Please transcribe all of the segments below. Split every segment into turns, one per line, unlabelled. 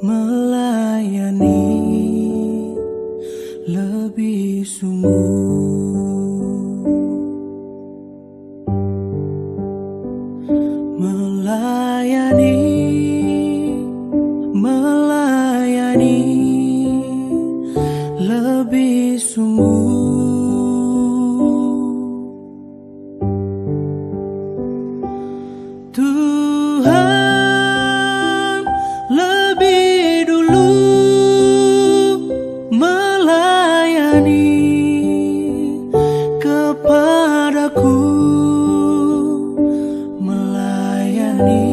melayani lebih sungguh, melayani lebih sungguh. Tuhan lebih dulu melayani kepadaku, melayani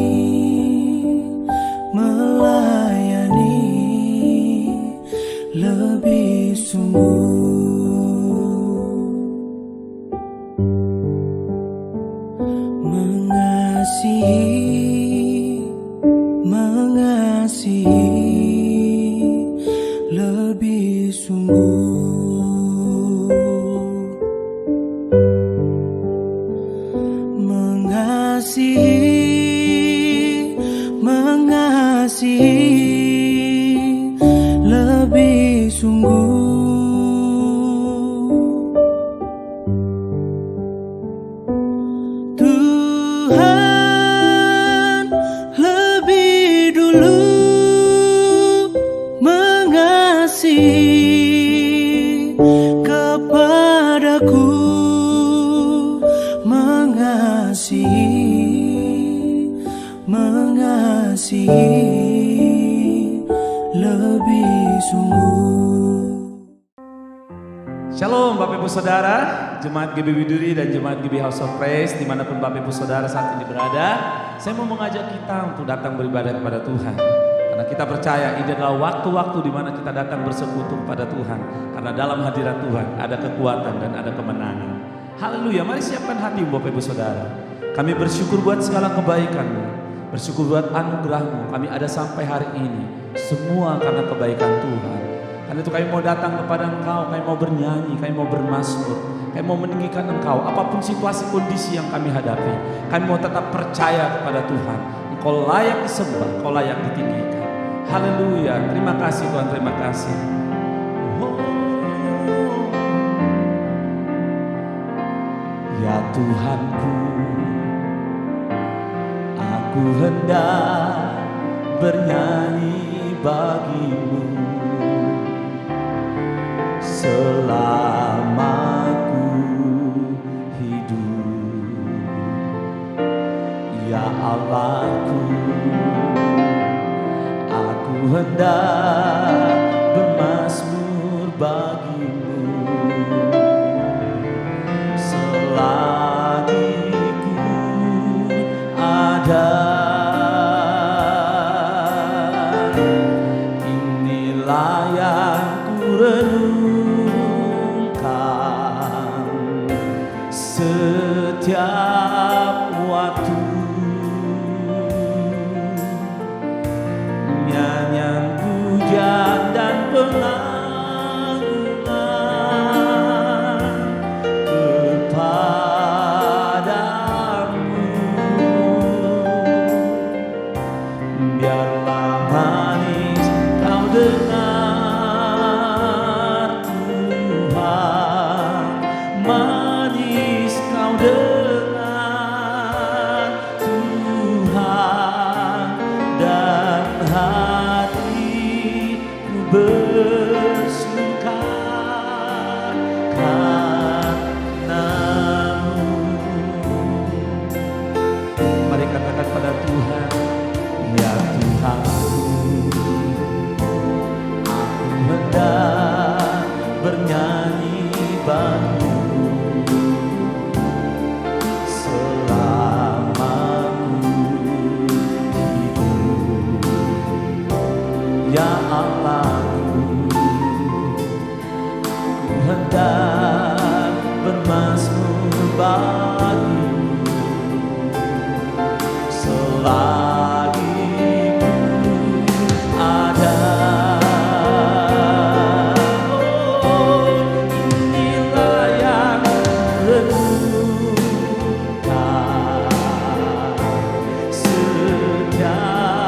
lebih sungguh. Mengasihi lebih sungguh, mengasihi lebih sungguh. Tuhan lebih dulu mengasihi kepadaku, mengasihi lebih sungguh.
Shalom Bapak Ibu Saudara, Jemaat GBI Widuri dan Jemaat GBI House of Praise dimanapun Bapak Ibu Saudara saat ini berada. Saya mau mengajak kita untuk datang beribadah kepada Tuhan. Karena kita percaya ini adalah waktu-waktu di mana kita datang bersekutu kepada Tuhan. Karena dalam hadirat Tuhan ada kekuatan dan ada kemenangan. Haleluya, mari siapkan hati Bapak Ibu Saudara. Kami bersyukur buat segala kebaikan-Mu, bersyukur buat anugerah-Mu. Kami ada sampai hari ini, semua karena kebaikan Tuhan. Karena itu kami mau datang kepada Engkau, kami mau bernyanyi, kami mau bermazmur, kami mau meninggikan Engkau. Apapun situasi kondisi yang kami hadapi, kami mau tetap percaya kepada Tuhan. Engkau layak disembah, Engkau layak ditinggikan. Haleluya, terima kasih Tuhan, terima kasih. Ya Tuhanku, aku hendak bernyanyi bagi-Mu selama ku hidup. Ya Allahku, aku hendak bermazmur bagi-Mu selagi ku ada. Inilah yang ku renungkan setiap waktu, nyanyian pujian dan pengagungan kepadamu. Biarlah manis kau dengar Tuhan, manis kau dengar Tuhan, dan hatiku bersuka karena-Mu. Mari katakan pada Tuhan, ya Tuhanku, aku hendak bernyanyi bagi-Mu selama ku hidup. Ya Allahku, aku hendak bermazmur bagi-Mu selagi ku ada. Inilah yang renungkan setiap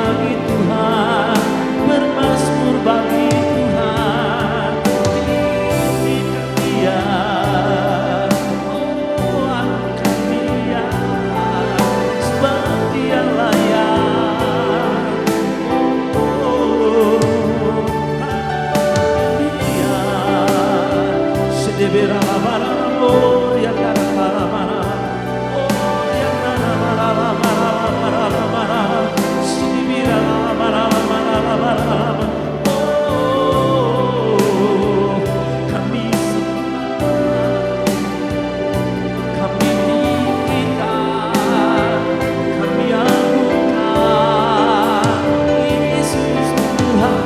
bagi Tuhan, bermazmur bagi Tuhan. Tinggikan Dia, oh angkat Dia, sebab Dia layak. Oh, Dia sedebera oh yang mana, oh yang mana, sedebera oh kami kami tinggikan, kami agungkan Yesus Tuhan.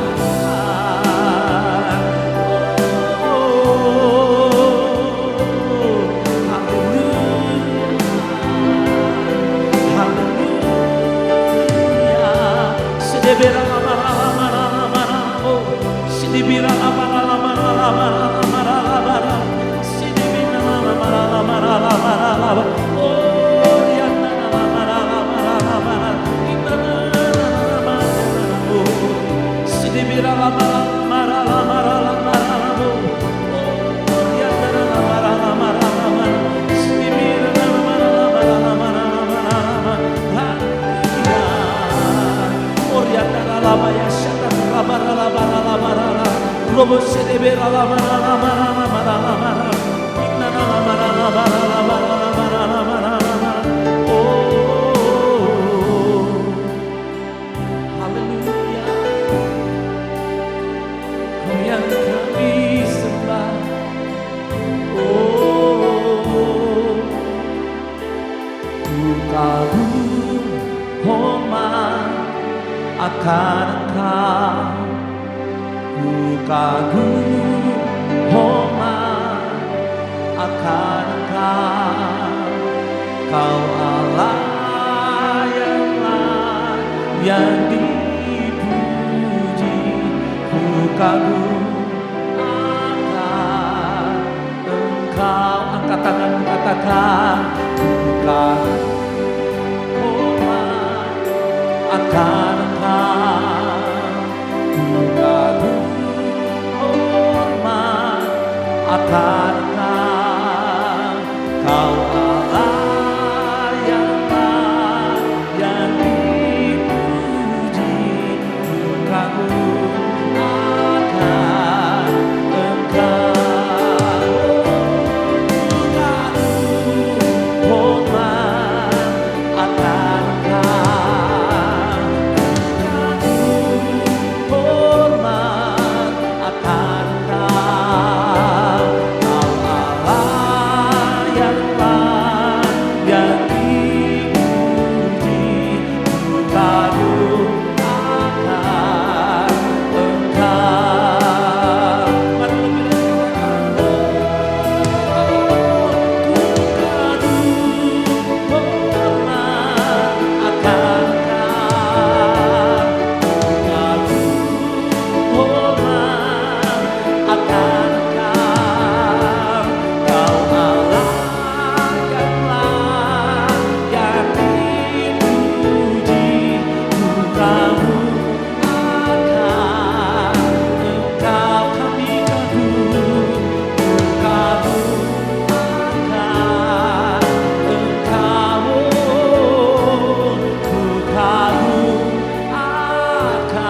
Akan Engkau, ku kagum hormat akan Engkau, Kau Allah yang dipuji, ku kagum akan Engkau. Angkat tangan katakan, ku kagum hormat akan akan Kau Allah yang dipuji, ku kagum akan Engkau, ku kagum hormat akan Engkau, ku kagum hormat akan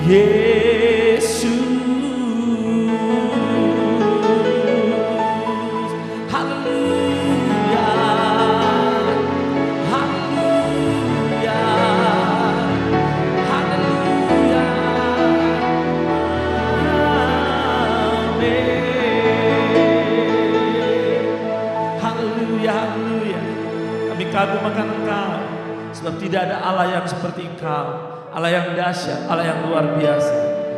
Yesus. Haleluya, haleluya, haleluya, amin. Haleluya, haleluya. Kami kagum akan Engkau, sebab tidak ada Allah yang seperti Engkau. Allah yang dahsyat, Allah yang luar biasa.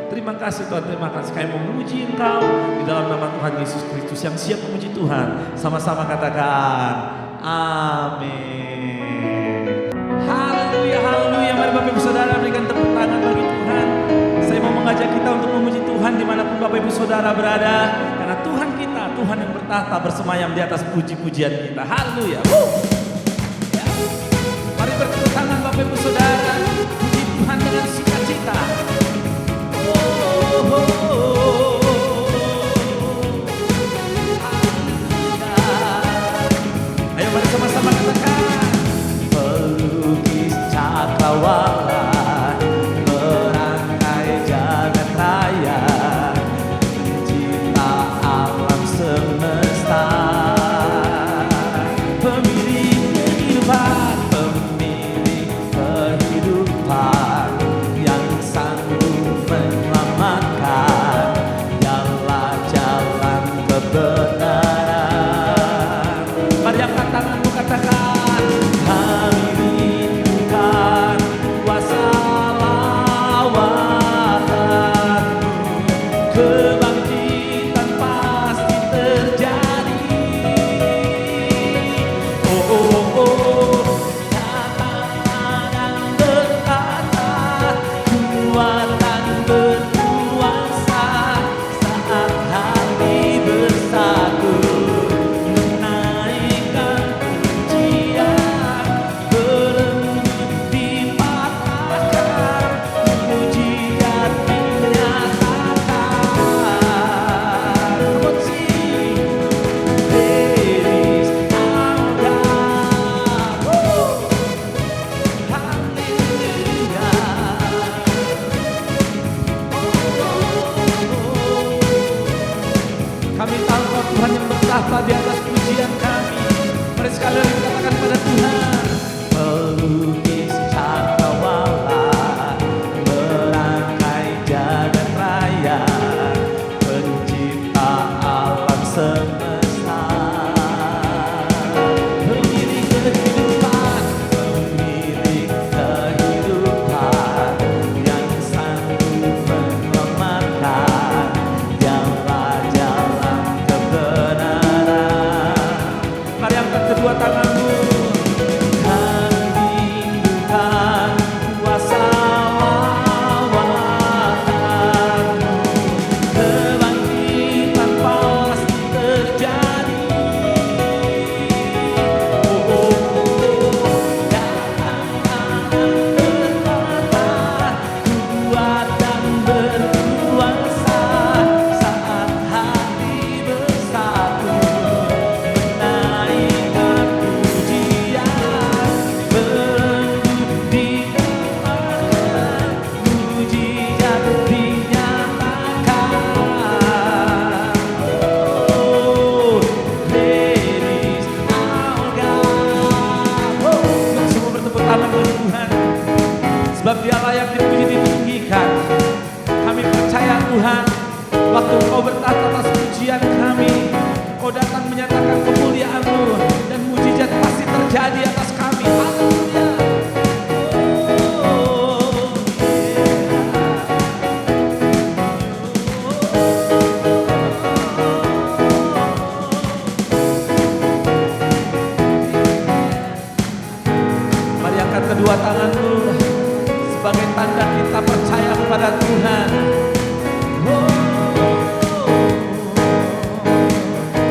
Terima kasih Tuhan, terima kasih. Kami memuji Engkau di dalam nama Tuhan Yesus Kristus yang siap memuji Tuhan. Sama-sama katakan, amin. Haleluya, haleluya. Mari Bapak Ibu Saudara berikan tepuk tangan bagi Tuhan. Saya mau mengajak kita untuk memuji Tuhan dimanapun Bapak Ibu Saudara berada. Karena Tuhan kita, Tuhan yang bertahta bersemayam di atas puji-pujian kita. Haleluya. Ya. Mari bertepuk Bapak Ibu Saudara, puji Tuhan dengan sukacita. Oh, oh, oh. Ayo mari sama-sama katakan. Pelukis cakrawala, merangkai jagat raya, pencipta alam semesta, pemilik kehidupan, yang sanggup menyelamatkan, dialah jalan kebenaran. Mari angkat tanganmu, katakan, kami rindukan kuasa lawanmu, kebangkitan pasti terjadi. Oh, oh, oh. Datanglah dan berkata, kuat dan berkuasa, saat hati bersatu, menaikkan pujian, berembuk dipatahkan, mujizat dinyatakan. Come on, sing. There is our God. Woo! Haleluya. Kami tahu bahwa Tuhan yang bertahta di atas pujian kami. Mari sekali lagi katakan pada Tuhan. Pelukis cakrawala, merangkai jagat raya, pencipta alam semesta, pemilik kehidupan, yang sanggup menyelamatkan, dialah jalan kebenaran. Mari angkat kedua tanganmu. Kami rindukan kuasa lawanmu, kebangkitan pasti terjadi. Oh, oh, oh. Datanglah dan berkata, kuat dan berkuasa, saat hati bersatu, menaikkan pujian, berembuk dikeluarkan, mujizat dinyatakan. Oh, there is our God. Oh, semua bertepuk tangan bagi Tuhan, sebab Dialah yang dipuji ditinggikan. Kami percaya Tuhan, waktu Engkau bertahta atas pujian kami, Engkau datang menyatakan kemuliaan-Mu, dan mujizat pasti terjadi atas kami. Haleluya. Oh, mari angkat kedua tanganmu sebagai tanda kita percaya kepada Tuhan.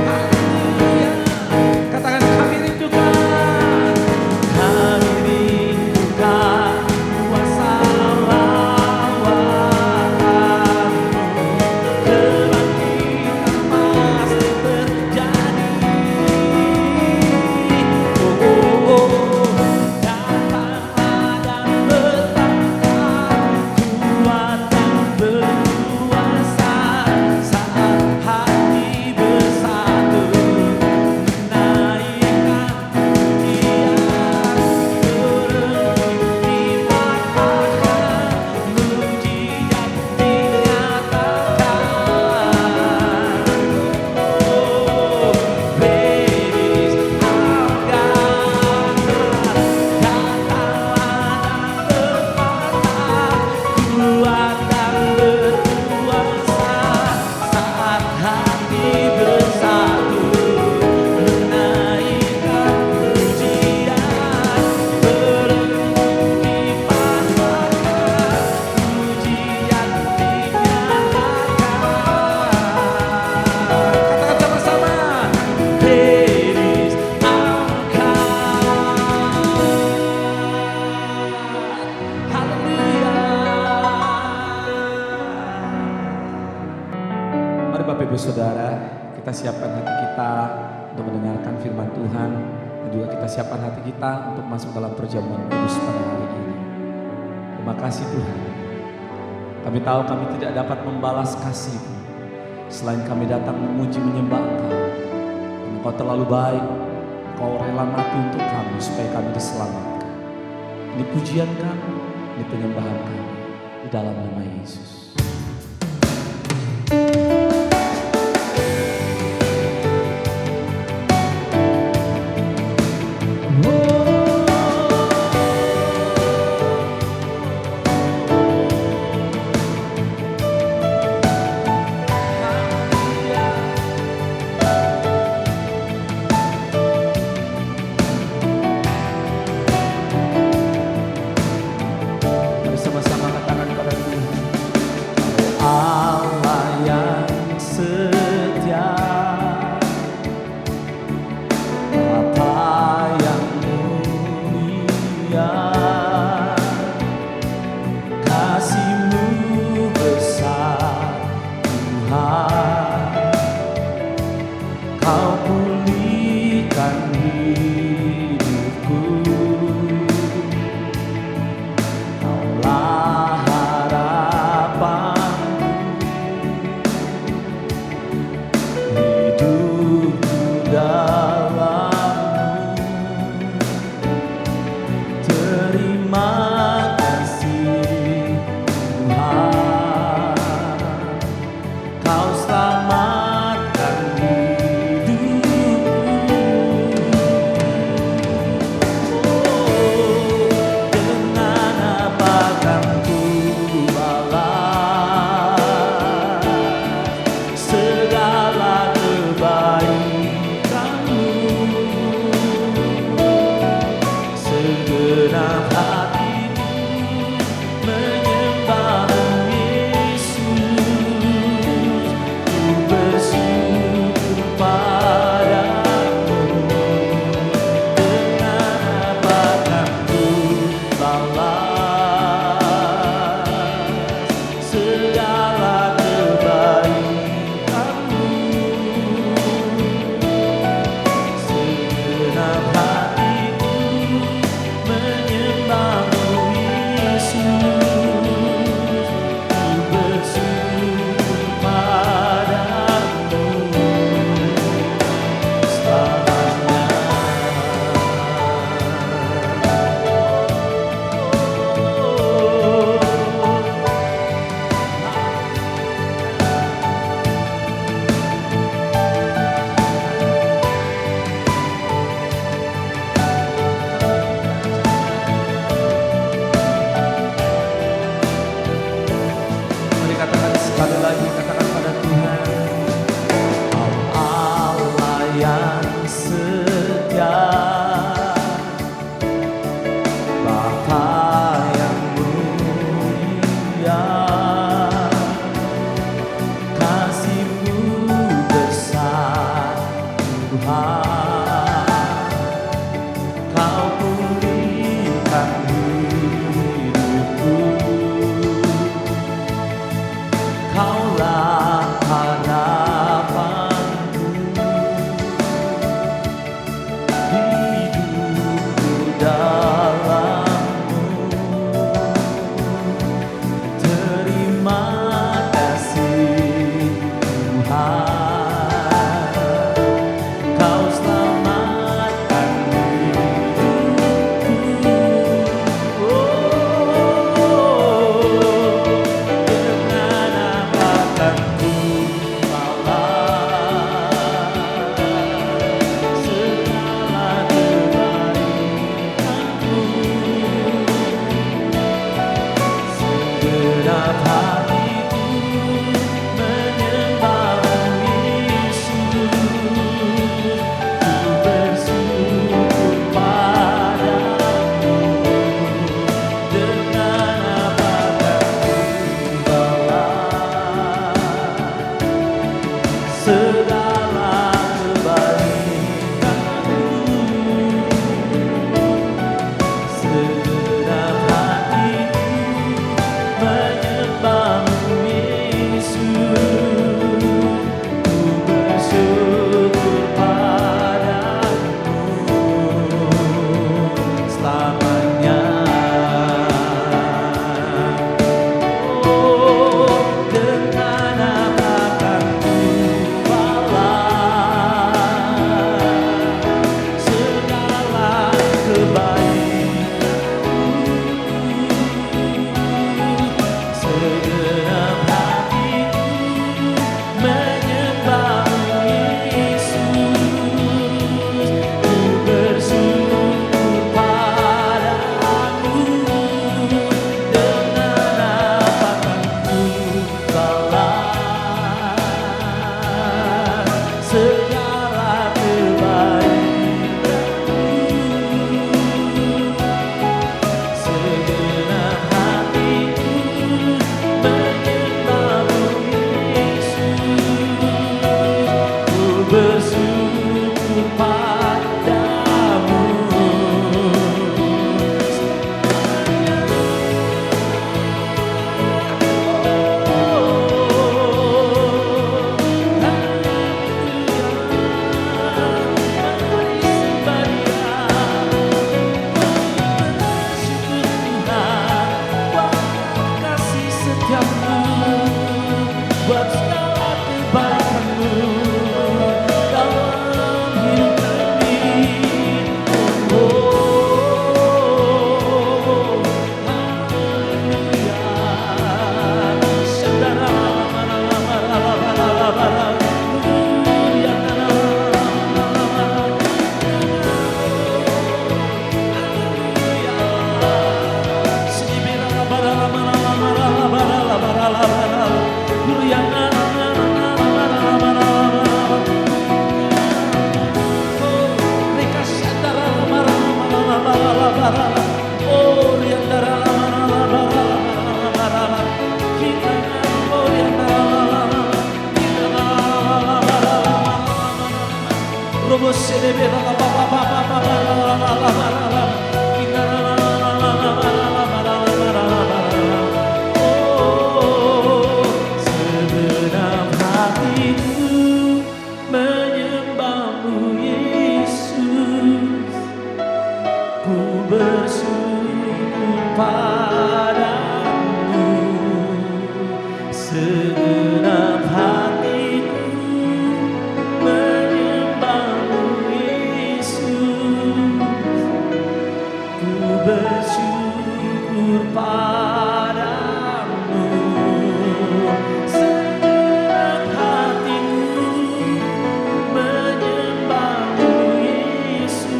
Haleluya. Katakan, kami rindukan kuasa lawanmu, kebangkitan pasti terjadi. Oh, oh, oh. Datanglah dan bertahta, kuat dan berkuasa, Saudara, kita siapkan hati kita untuk mendengarkan firman Tuhan, dan juga kita siapkan hati kita untuk masuk dalam perjamuan kudus pada hari ini. Terima kasih Tuhan. Kami tahu kami tidak dapat membalas kasih-Mu selain kami datang memuji menyembah Engkau. Engkau terlalu baik, Engkau rela mati untuk kami supaya kami diselamatkan. Ini pujian kami, ini penyembahan kami di dalam nama Yesus. Sama-sama angkat tangan pada Tuhan. Allah yang setia, Bapa yang mulia, kasih-Mu besar Tuhan, Kau pulihkan hidupku. padamu, segenap hatiku menyembahmu Yesus. Ku bersyukur padamu, segenap hatiku menyembahmu Yesus.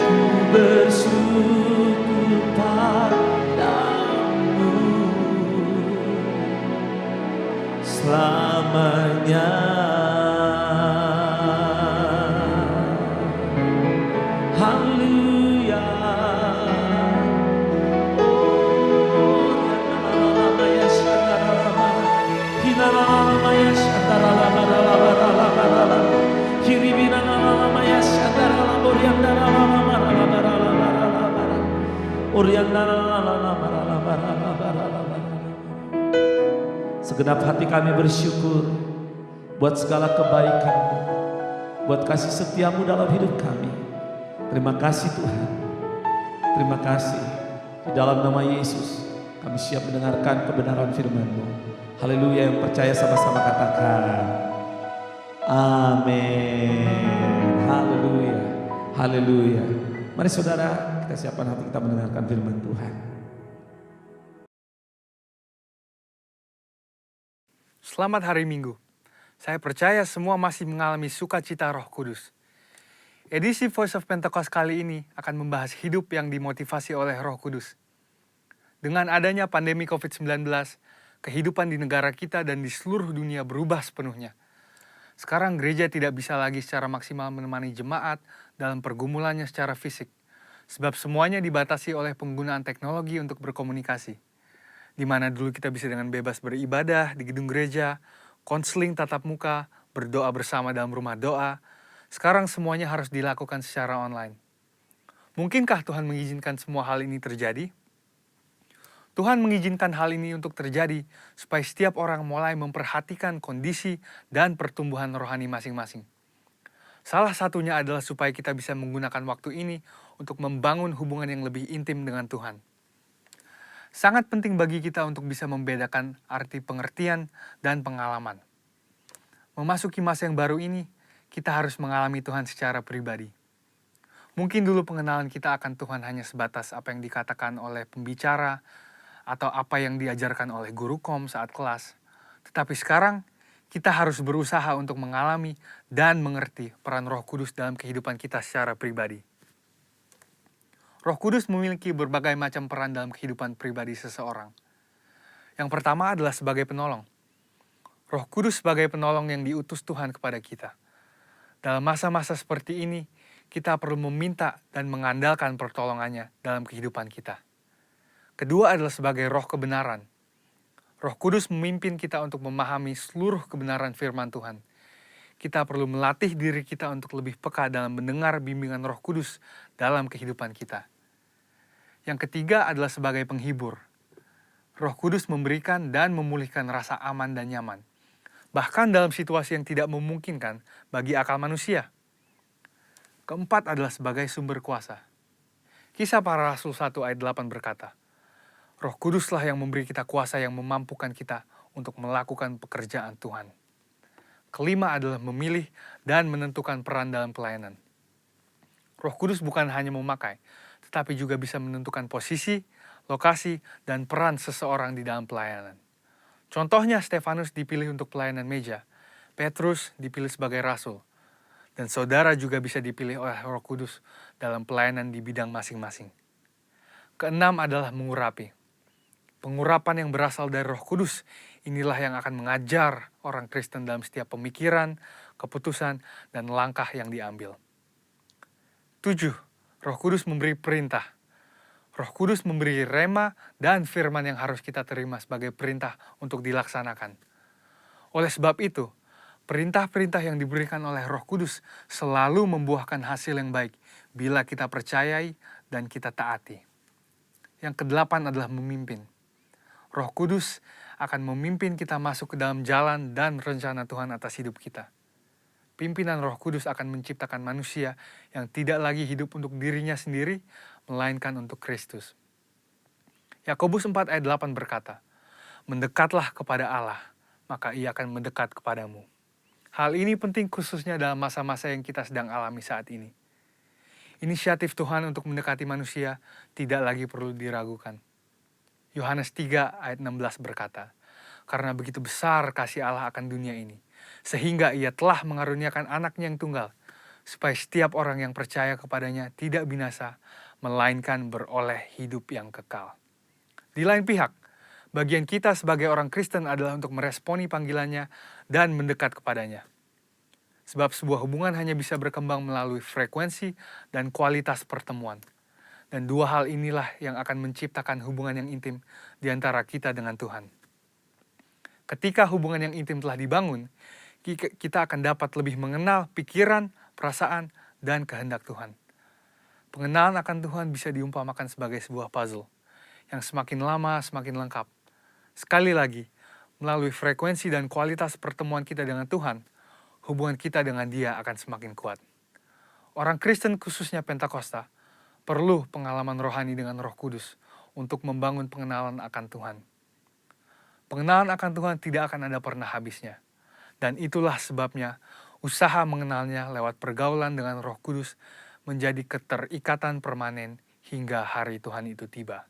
Ku bersyukur padamu selamanya. Haleluya. Segenap hati kami bersyukur buat segala kebaikan, buat kasih setiamu dalam hidup kami. Terima kasih Tuhan, terima kasih. Di dalam nama Yesus kami siap mendengarkan kebenaran firman-Mu. Haleluya, yang percaya sama-sama katakan amin. Haleluya, haleluya. Mari saudara, kita siapkan hati kita mendengarkan firman Tuhan.
Selamat hari Minggu. Saya percaya semua masih mengalami sukacita Roh Kudus. Edisi Voice of Pentecost kali ini akan membahas hidup yang dimotivasi oleh Roh Kudus. Dengan adanya pandemi COVID-19, kehidupan di negara kita dan di seluruh dunia berubah sepenuhnya. Sekarang gereja tidak bisa lagi secara maksimal menemani jemaat dalam pergumulannya secara fisik, sebab semuanya dibatasi oleh penggunaan teknologi untuk berkomunikasi. Di mana dulu kita bisa dengan bebas beribadah di gedung gereja, konseling tatap muka, berdoa bersama dalam rumah doa. Sekarang semuanya harus dilakukan secara online. Mungkinkah Tuhan mengizinkan semua hal ini terjadi? Tuhan mengizinkan hal ini untuk terjadi supaya setiap orang mulai memperhatikan kondisi dan pertumbuhan rohani masing-masing. Salah satunya adalah supaya kita bisa menggunakan waktu ini untuk membangun hubungan yang lebih intim dengan Tuhan. Sangat penting bagi kita untuk bisa membedakan arti pengertian dan pengalaman. Memasuki masa yang baru ini, kita harus mengalami Tuhan secara pribadi. Mungkin dulu pengenalan kita akan Tuhan hanya sebatas apa yang dikatakan oleh pembicara atau apa yang diajarkan oleh guru kom saat kelas. Tetapi sekarang, kita harus berusaha untuk mengalami dan mengerti peran Roh Kudus dalam kehidupan kita secara pribadi. Roh Kudus memiliki berbagai macam peran dalam kehidupan pribadi seseorang. Yang pertama adalah sebagai penolong. Roh Kudus sebagai penolong yang diutus Tuhan kepada kita. Dalam masa-masa seperti ini, kita perlu meminta dan mengandalkan pertolongannya dalam kehidupan kita. Kedua adalah sebagai roh kebenaran. Roh Kudus memimpin kita untuk memahami seluruh kebenaran firman Tuhan. Kita perlu melatih diri kita untuk lebih peka dalam mendengar bimbingan Roh Kudus dalam kehidupan kita. Yang ketiga adalah sebagai penghibur. Roh Kudus memberikan dan memulihkan rasa aman dan nyaman, bahkan dalam situasi yang tidak memungkinkan bagi akal manusia. Keempat adalah sebagai sumber kuasa. Kisah Para Rasul 1 ayat 8 berkata, Roh Kuduslah yang memberi kita kuasa yang memampukan kita untuk melakukan pekerjaan Tuhan. Kelima adalah memilih dan menentukan peran dalam pelayanan. Roh Kudus bukan hanya memakai, tetapi juga bisa menentukan posisi, lokasi, dan peran seseorang di dalam pelayanan. Contohnya Stefanus dipilih untuk pelayanan meja, Petrus dipilih sebagai rasul, dan saudara juga bisa dipilih oleh Roh Kudus dalam pelayanan di bidang masing-masing. Keenam adalah mengurapi. Pengurapan yang berasal dari Roh Kudus inilah yang akan mengajar orang Kristen dalam setiap pemikiran, keputusan, dan langkah yang diambil. 7. Roh Kudus memberi perintah. Roh Kudus memberi rema dan firman yang harus kita terima sebagai perintah untuk dilaksanakan. Oleh sebab itu, perintah-perintah yang diberikan oleh Roh Kudus selalu membuahkan hasil yang baik bila kita percayai dan kita taati. Yang kedelapan adalah memimpin. Roh Kudus akan memimpin kita masuk ke dalam jalan dan rencana Tuhan atas hidup kita. pimpinan Roh Kudus akan menciptakan manusia yang tidak lagi hidup untuk dirinya sendiri, melainkan untuk Kristus. Yakobus 4 ayat 8 berkata, "Mendekatlah kepada Allah, maka Ia akan mendekat kepadamu." Hal ini penting khususnya dalam masa-masa yang kita sedang alami saat ini. Inisiatif Tuhan untuk mendekati manusia tidak lagi perlu diragukan. Yohanes 3 ayat 16 berkata, "Karena begitu besar kasih Allah akan dunia ini, sehingga Ia telah mengaruniakan anaknya yang tunggal, supaya setiap orang yang percaya kepadanya tidak binasa, melainkan beroleh hidup yang kekal." Di lain pihak, bagian kita sebagai orang Kristen adalah untuk meresponi panggilannya dan mendekat kepadanya. Sebab sebuah hubungan hanya bisa berkembang melalui frekuensi dan kualitas pertemuan. Dan dua hal inilah yang akan menciptakan hubungan yang intim di antara kita dengan Tuhan. Ketika hubungan yang intim telah dibangun, kita akan dapat lebih mengenal pikiran, perasaan, dan kehendak Tuhan. Pengenalan akan Tuhan bisa diumpamakan sebagai sebuah puzzle yang semakin lama semakin lengkap. Sekali lagi, melalui frekuensi dan kualitas pertemuan kita dengan Tuhan, hubungan kita dengan Dia akan semakin kuat. Orang Kristen khususnya Pentakosta perlu pengalaman rohani dengan Roh Kudus untuk membangun pengenalan akan Tuhan. Pengenalan akan Tuhan tidak akan ada pernah habisnya. Dan itulah sebabnya usaha mengenalnya lewat pergaulan dengan Roh Kudus menjadi keterikatan permanen hingga hari Tuhan itu tiba.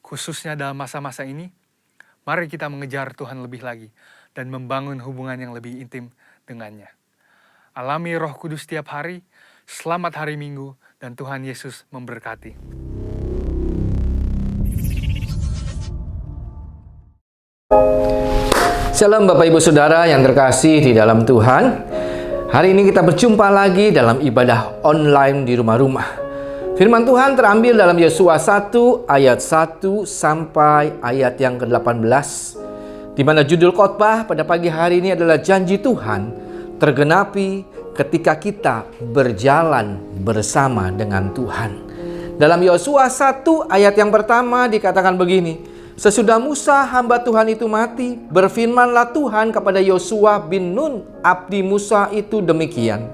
Khususnya dalam masa-masa ini, mari kita mengejar Tuhan lebih lagi dan membangun hubungan yang lebih intim dengannya. Alami Roh Kudus setiap hari, selamat hari Minggu, dan Tuhan Yesus memberkati.
Shalom Bapak Ibu Saudara yang terkasih di dalam Tuhan. Hari ini kita berjumpa lagi dalam ibadah online di rumah-rumah. Firman Tuhan terambil dalam Yosua 1 ayat 1 sampai ayat yang ke-18, di mana judul khotbah pada pagi hari ini adalah janji Tuhan tergenapi ketika kita berjalan bersama dengan Tuhan. Dalam Yosua 1 ayat yang pertama dikatakan begini, "Sesudah Musa hamba Tuhan itu mati, berfirmanlah Tuhan kepada Yosua bin Nun, abdi Musa itu demikian.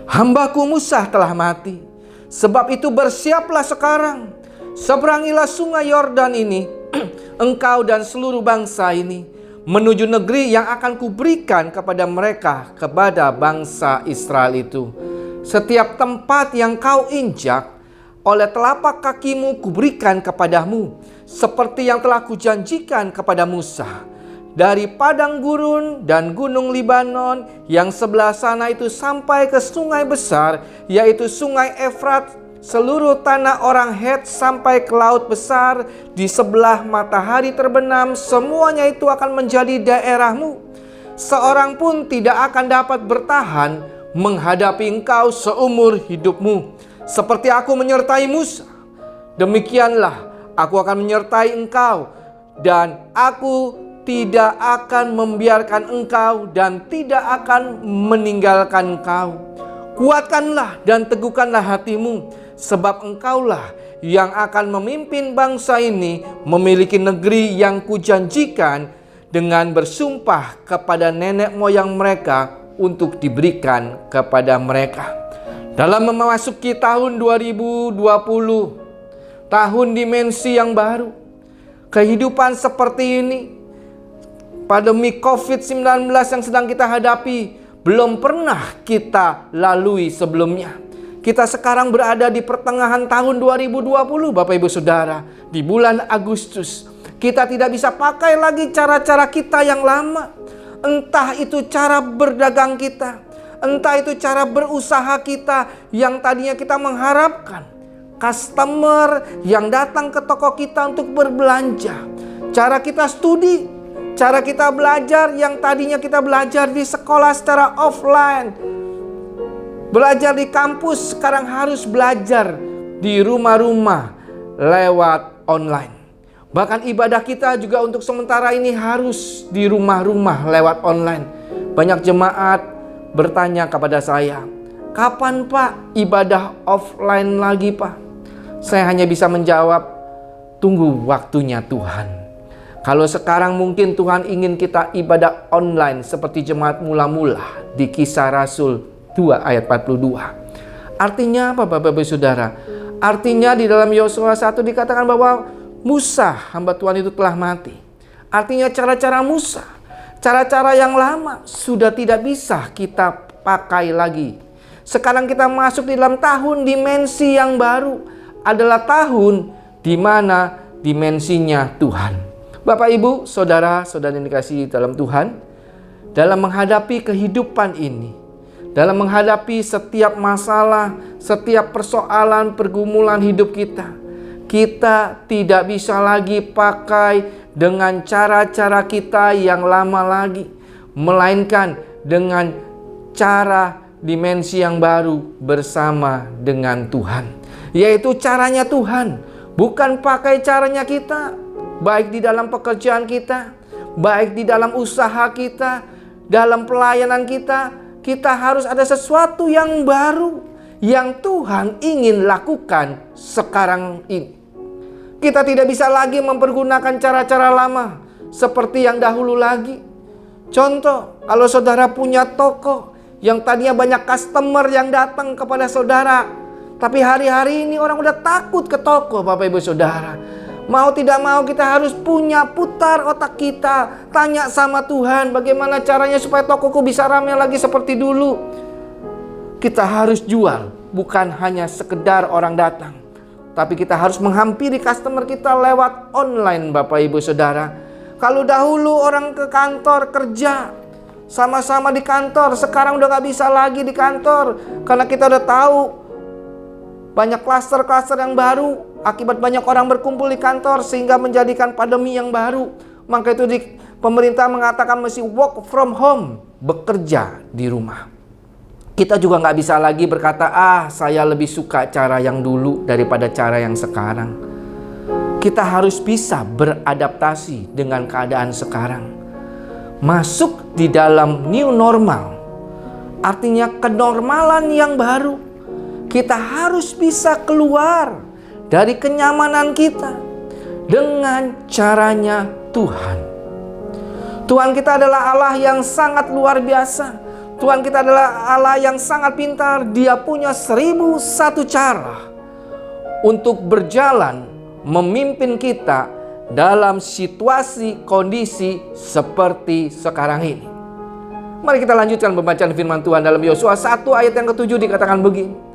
Hambaku Musa telah mati, sebab itu bersiaplah sekarang, seberangilah sungai Yordan ini, engkau dan seluruh bangsa ini, menuju negeri yang akan kuberikan kepada mereka, kepada bangsa Israel itu. Setiap tempat yang kau injak, oleh telapak kakimu kuberikan kepadamu, seperti yang telah kujanjikan kepada Musa. Dari padang gurun dan gunung Libanon yang sebelah sana itu sampai ke sungai besar, yaitu sungai Efrat, seluruh tanah orang Het sampai ke laut besar, di sebelah matahari terbenam, semuanya itu akan menjadi daerahmu. Seorang pun tidak akan dapat bertahan menghadapi engkau seumur hidupmu. Seperti aku menyertai Musa, demikianlah aku akan menyertai engkau, dan aku tidak akan membiarkan engkau dan tidak akan meninggalkan engkau. Kuatkanlah dan teguhkanlah hatimu, sebab engkaulah yang akan memimpin bangsa ini memiliki negeri yang kujanjikan dengan bersumpah kepada nenek moyang mereka untuk diberikan kepada mereka." Dalam memasuki tahun 2020, tahun dimensi yang baru, kehidupan seperti ini, pandemi COVID-19 yang sedang kita hadapi, belum pernah kita lalui sebelumnya. Kita sekarang berada di pertengahan tahun 2020, Bapak Ibu Saudara, di bulan Agustus. Kita tidak bisa pakai lagi cara-cara kita yang lama. Entah itu cara berdagang kita, entah itu cara berusaha kita yang tadinya kita mengharapkan customer yang datang ke toko kita untuk berbelanja. Cara kita studi, cara kita belajar yang tadinya kita belajar di sekolah secara offline, belajar di kampus, sekarang harus belajar di rumah-rumah lewat online. Bahkan ibadah kita juga untuk sementara ini harus di rumah-rumah lewat online. Banyak jemaat bertanya kepada saya, "Kapan Pak ibadah offline lagi Pak?" Saya hanya bisa menjawab, tunggu waktunya Tuhan. Kalau sekarang mungkin Tuhan ingin kita ibadah online seperti jemaat mula-mula di Kisah Rasul 2 ayat 42. Artinya apa Bapak Ibu Saudara? Artinya di dalam Yosua 1 dikatakan bahwa Musa, hamba Tuhan itu telah mati. Artinya cara-cara Musa, cara-cara yang lama sudah tidak bisa kita pakai lagi. Sekarang kita masuk di dalam tahun dimensi yang baru, adalah tahun di mana dimensinya Tuhan. Bapak Ibu, saudara-saudara yang dikasihi dalam Tuhan, dalam menghadapi kehidupan ini, dalam menghadapi setiap masalah, setiap persoalan, pergumulan hidup kita, kita tidak bisa lagi pakai dengan cara-cara kita yang lama lagi, melainkan dengan cara dimensi yang baru bersama dengan Tuhan, yaitu caranya Tuhan, bukan pakai caranya kita. Baik di dalam pekerjaan kita, baik di dalam usaha kita, dalam pelayanan kita, kita harus ada sesuatu yang baru yang Tuhan ingin lakukan sekarang ini. Kita tidak bisa lagi mempergunakan cara-cara lama seperti yang dahulu lagi. Contoh, kalau saudara punya toko yang tadinya banyak customer yang datang kepada saudara, tapi hari-hari ini orang udah takut ke toko, Bapak Ibu Saudara. Mau tidak mau kita harus putar otak kita, tanya sama Tuhan bagaimana caranya supaya tokoku bisa ramai lagi seperti dulu. Kita harus jual, bukan hanya sekedar orang datang, tapi kita harus menghampiri customer kita lewat online, Bapak Ibu Saudara. Kalau dahulu orang ke kantor kerja, sama-sama di kantor, sekarang udah gak bisa lagi di kantor, karena kita udah tahu banyak klaster-klaster yang baru akibat banyak orang berkumpul di kantor sehingga menjadikan pandemi yang baru. Maka itu pemerintah mengatakan mesti work from home, bekerja di rumah. Kita juga nggak bisa lagi berkata, saya lebih suka cara yang dulu daripada cara yang sekarang. Kita harus bisa beradaptasi dengan keadaan sekarang. Masuk di dalam new normal, artinya kenormalan yang baru. Kita harus bisa keluar dari kenyamanan kita dengan caranya Tuhan. Tuhan kita adalah Allah yang sangat luar biasa. Tuhan kita adalah Allah yang sangat pintar. Dia punya 1001 cara untuk berjalan memimpin kita dalam situasi kondisi seperti sekarang ini. Mari kita lanjutkan pembacaan firman Tuhan dalam Yosua 1 ayat yang ke-7 dikatakan begini.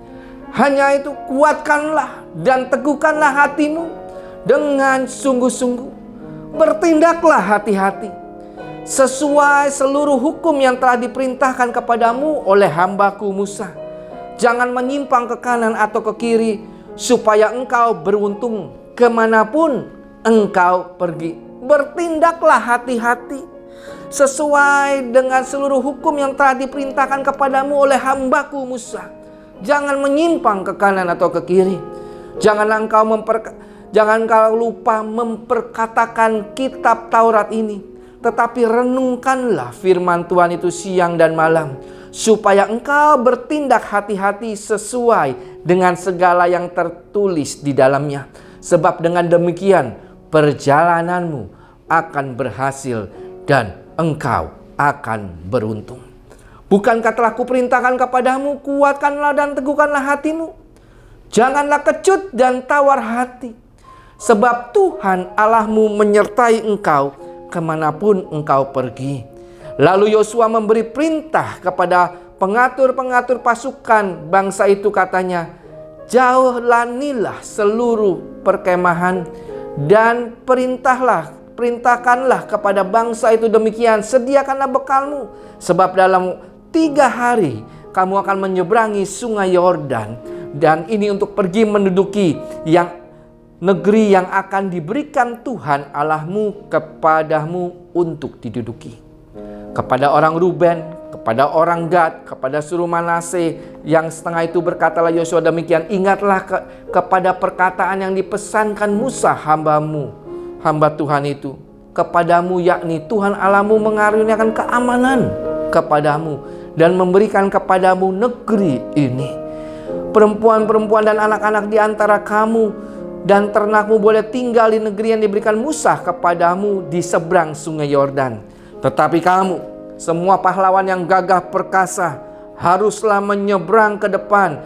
Hanya itu, kuatkanlah dan teguhkanlah hatimu dengan sungguh-sungguh. Bertindaklah hati-hati sesuai seluruh hukum yang telah diperintahkan kepadamu oleh hambaku Musa. Jangan menyimpang ke kanan atau ke kiri, supaya engkau beruntung kemanapun engkau pergi. Bertindaklah hati-hati sesuai dengan seluruh hukum yang telah diperintahkan kepadamu oleh hambaku Musa. Jangan menyimpang ke kanan atau ke kiri. Jangan engkau lupa memperkatakan kitab Taurat ini, tetapi renungkanlah firman Tuhan itu siang dan malam, supaya engkau bertindak hati-hati sesuai dengan segala yang tertulis di dalamnya. Sebab dengan demikian perjalananmu akan berhasil dan engkau akan beruntung. Bukankah telah kuperintahkan kepadamu, kuatkanlah dan teguhkanlah hatimu. Janganlah kecut dan tawar hati. Sebab Tuhan Allahmu menyertai engkau kemanapun engkau pergi. Lalu Yosua memberi perintah kepada pengatur-pengatur pasukan bangsa itu, katanya, jauhlanilah seluruh perkemahan dan perintahkanlah kepada bangsa itu demikian, sediakanlah bekalmu. Sebab dalam 3 hari kamu akan menyeberangi sungai Yordan, dan ini untuk pergi menduduki negeri yang akan diberikan Tuhan Allahmu kepadamu untuk diduduki. Kepada orang Ruben, kepada orang Gad, kepada suruh Manase yang setengah itu berkatalah Yosua demikian, ingatlah kepada perkataan yang dipesankan Musa hamba Tuhan itu kepadamu, yakni Tuhan Allahmu mengaruniakan keamanan kepadamu dan memberikan kepadamu negeri ini. Perempuan-perempuan dan anak-anak di antara kamu dan ternakmu boleh tinggal di negeri yang diberikan Musa kepadamu di seberang sungai Yordan. Tetapi kamu, semua pahlawan yang gagah perkasa, haruslah menyeberang ke depan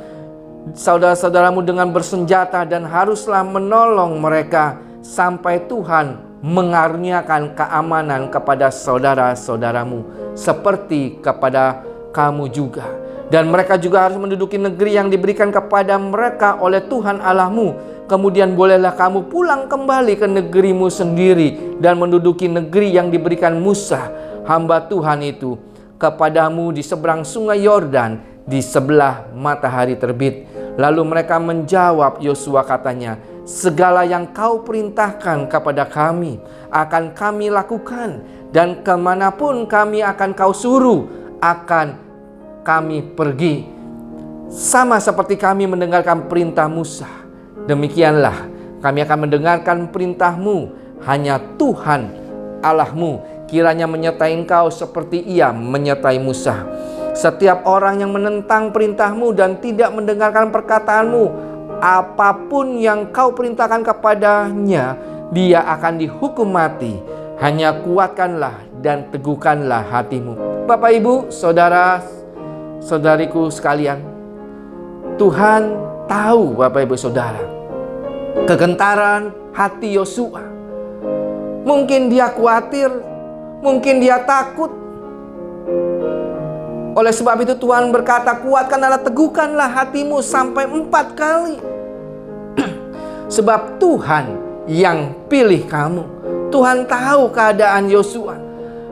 saudara-saudaramu dengan bersenjata dan haruslah menolong mereka sampai Tuhan mengaruniakan keamanan kepada saudara-saudaramu seperti kepada kamu juga. Dan mereka juga harus menduduki negeri yang diberikan kepada mereka oleh Tuhan Allahmu. Kemudian bolehlah kamu pulang kembali ke negerimu sendiri dan menduduki negeri yang diberikan Musa, hamba Tuhan itu, kepadamu di seberang sungai Yordan, di sebelah matahari terbit. Lalu mereka menjawab Yosua katanya, segala yang kau perintahkan kepada kami akan kami lakukan, dan kemanapun kami akan kau suruh akan kami pergi. Sama seperti kami mendengarkan perintah Musa, demikianlah kami akan mendengarkan perintahmu. Hanya Tuhan Allahmu kiranya menyertai engkau seperti ia menyertai Musa. Setiap orang yang menentang perintahmu dan tidak mendengarkan perkataanmu, apapun yang kau perintahkan kepadanya, dia akan dihukum mati. Hanya kuatkanlah dan teguhkanlah hatimu. Bapak, Ibu, saudara-saudariku sekalian, Tuhan tahu, Bapak, Ibu, Saudara, kegentaran hati Yosua. Mungkin dia khawatir, mungkin dia takut. Oleh sebab itu Tuhan berkata, kuatkanlah, teguhkanlah hatimu sampai 4 kali. Sebab Tuhan yang pilih kamu. Tuhan tahu keadaan Yosua.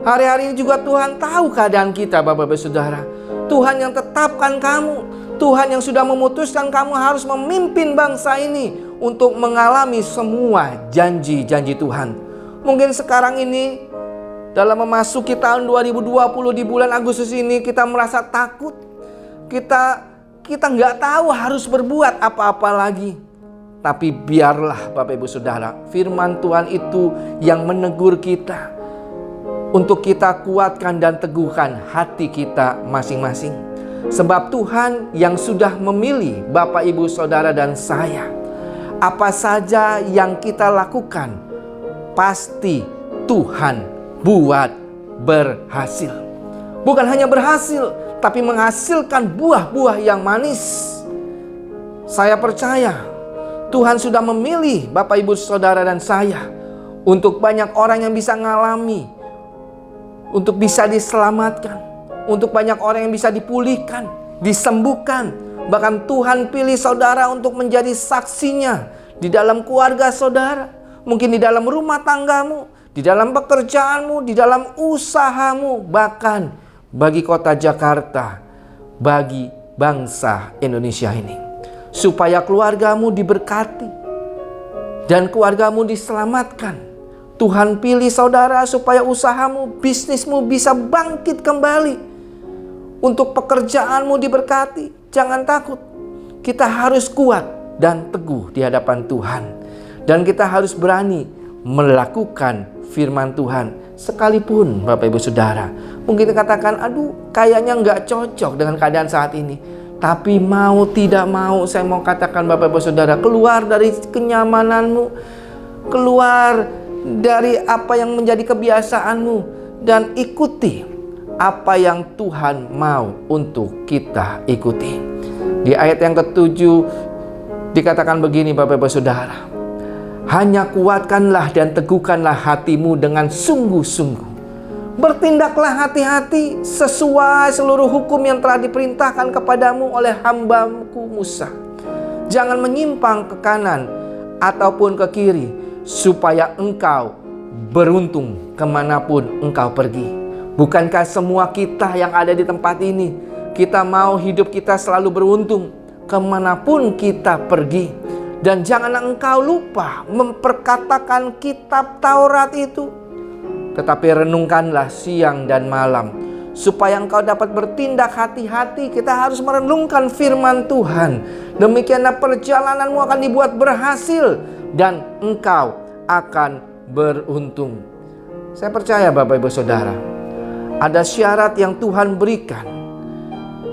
Hari-hari ini juga Tuhan tahu keadaan kita, Bapak-Bapak Saudara. Tuhan yang tetapkan kamu. Tuhan yang sudah memutuskan kamu harus memimpin bangsa ini untuk mengalami semua janji-janji Tuhan. Mungkin sekarang ini dalam memasuki tahun 2020 di bulan Agustus ini kita merasa takut. Kita nggak tahu harus berbuat apa-apa lagi. Tapi biarlah Bapak Ibu Saudara, firman Tuhan itu yang menegur kita untuk kita kuatkan dan teguhkan hati kita masing-masing. Sebab Tuhan yang sudah memilih Bapak Ibu Saudara dan saya. Apa saja yang kita lakukan pasti Tuhan buat berhasil. Bukan hanya berhasil, tapi menghasilkan buah-buah yang manis. Saya percaya Tuhan sudah memilih Bapak Ibu Saudara dan saya untuk banyak orang yang bisa ngalami, untuk bisa diselamatkan, untuk banyak orang yang bisa dipulihkan, disembuhkan. Bahkan Tuhan pilih saudara untuk menjadi saksinya di dalam keluarga saudara, mungkin di dalam rumah tanggamu, di dalam pekerjaanmu, di dalam usahamu, bahkan bagi kota Jakarta, bagi bangsa Indonesia ini. Supaya keluargamu diberkati dan keluargamu diselamatkan. Tuhan pilih saudara supaya usahamu, bisnismu bisa bangkit kembali. Untuk pekerjaanmu diberkati. Jangan takut. Kita harus kuat dan teguh di hadapan Tuhan. Dan kita harus berani melakukan firman Tuhan. Sekalipun Bapak Ibu Saudara mungkin katakan, aduh kayaknya nggak cocok dengan keadaan saat ini. Tapi mau tidak mau, saya mau katakan Bapak Ibu Saudara, keluar dari kenyamananmu, keluar dari apa yang menjadi kebiasaanmu, dan ikuti apa yang Tuhan mau untuk kita ikuti. Di ayat yang ke-7 dikatakan begini Bapak Ibu Saudara, hanya kuatkanlah dan teguhkanlah hatimu dengan sungguh-sungguh. Bertindaklah hati-hati sesuai seluruh hukum yang telah diperintahkan kepadamu oleh hambaku Musa. Jangan menyimpang ke kanan ataupun ke kiri, supaya engkau beruntung kemanapun engkau pergi. Bukankah semua kita yang ada di tempat ini, kita mau hidup kita selalu beruntung kemanapun kita pergi. Dan janganlah engkau lupa memperkatakan kitab Taurat itu, tetapi renungkanlah siang dan malam, supaya engkau dapat bertindak hati-hati. Kita harus merenungkan firman Tuhan. Demikianlah perjalananmu akan dibuat berhasil dan engkau akan beruntung. Saya percaya Bapak Ibu Saudara, ada syarat yang Tuhan berikan.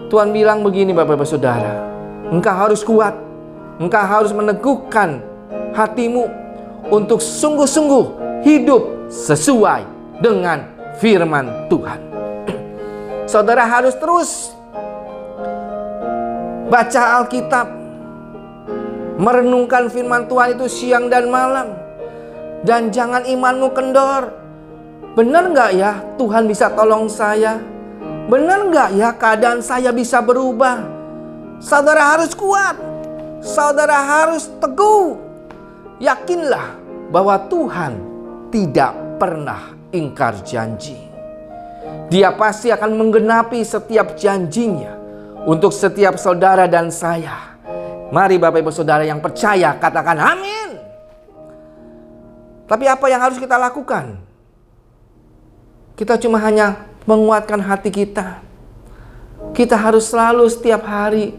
Tuhan bilang begini Bapak Ibu Saudara, engkau harus kuat, engkau harus meneguhkan hatimu untuk sungguh-sungguh hidup sesuai dengan firman Tuhan. Saudara harus terus baca Alkitab, merenungkan firman Tuhan itu siang dan malam. Dan jangan imanmu kendor. Benar nggak ya Tuhan bisa tolong saya? Benar nggak ya keadaan saya bisa berubah? Saudara harus kuat. Saudara harus teguh. Yakinlah bahwa Tuhan tidak pernah ingkar janji. Dia pasti akan menggenapi setiap janjinya untuk setiap saudara dan saya. Mari Bapak Ibu Saudara yang percaya katakan amin. Tapi apa yang harus kita lakukan? Kita cuma hanya menguatkan hati kita. Kita harus selalu setiap hari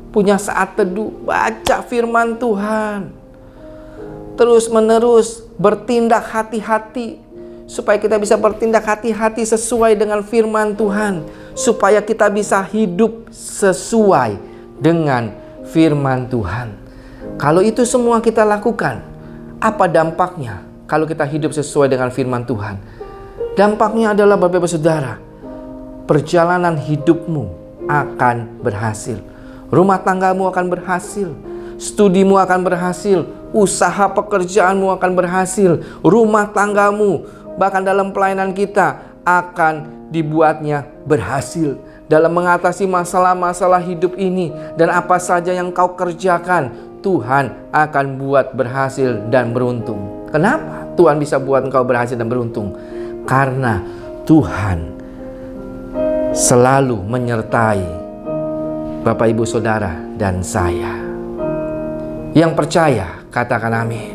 punya saat teduh, baca firman Tuhan. Terus menerus bertindak hati-hati, supaya kita bisa bertindak hati-hati sesuai dengan firman Tuhan, supaya kita bisa hidup sesuai dengan firman Tuhan. Kalau itu semua kita lakukan, apa dampaknya kalau kita hidup sesuai dengan firman Tuhan? Dampaknya adalah Bapak Ibu Saudara, perjalanan hidupmu akan berhasil. Rumah tanggamu akan berhasil. Studimu akan berhasil. Usaha pekerjaanmu akan berhasil. Rumah tanggamu, bahkan dalam pelayanan kita, akan dibuatnya berhasil. Dalam mengatasi masalah-masalah hidup ini. Dan apa saja yang kau kerjakan, Tuhan akan buat berhasil dan beruntung. Kenapa Tuhan bisa buat engkau berhasil dan beruntung? Karena Tuhan selalu menyertai Bapak Ibu Saudara dan saya. Yang percaya katakan amin.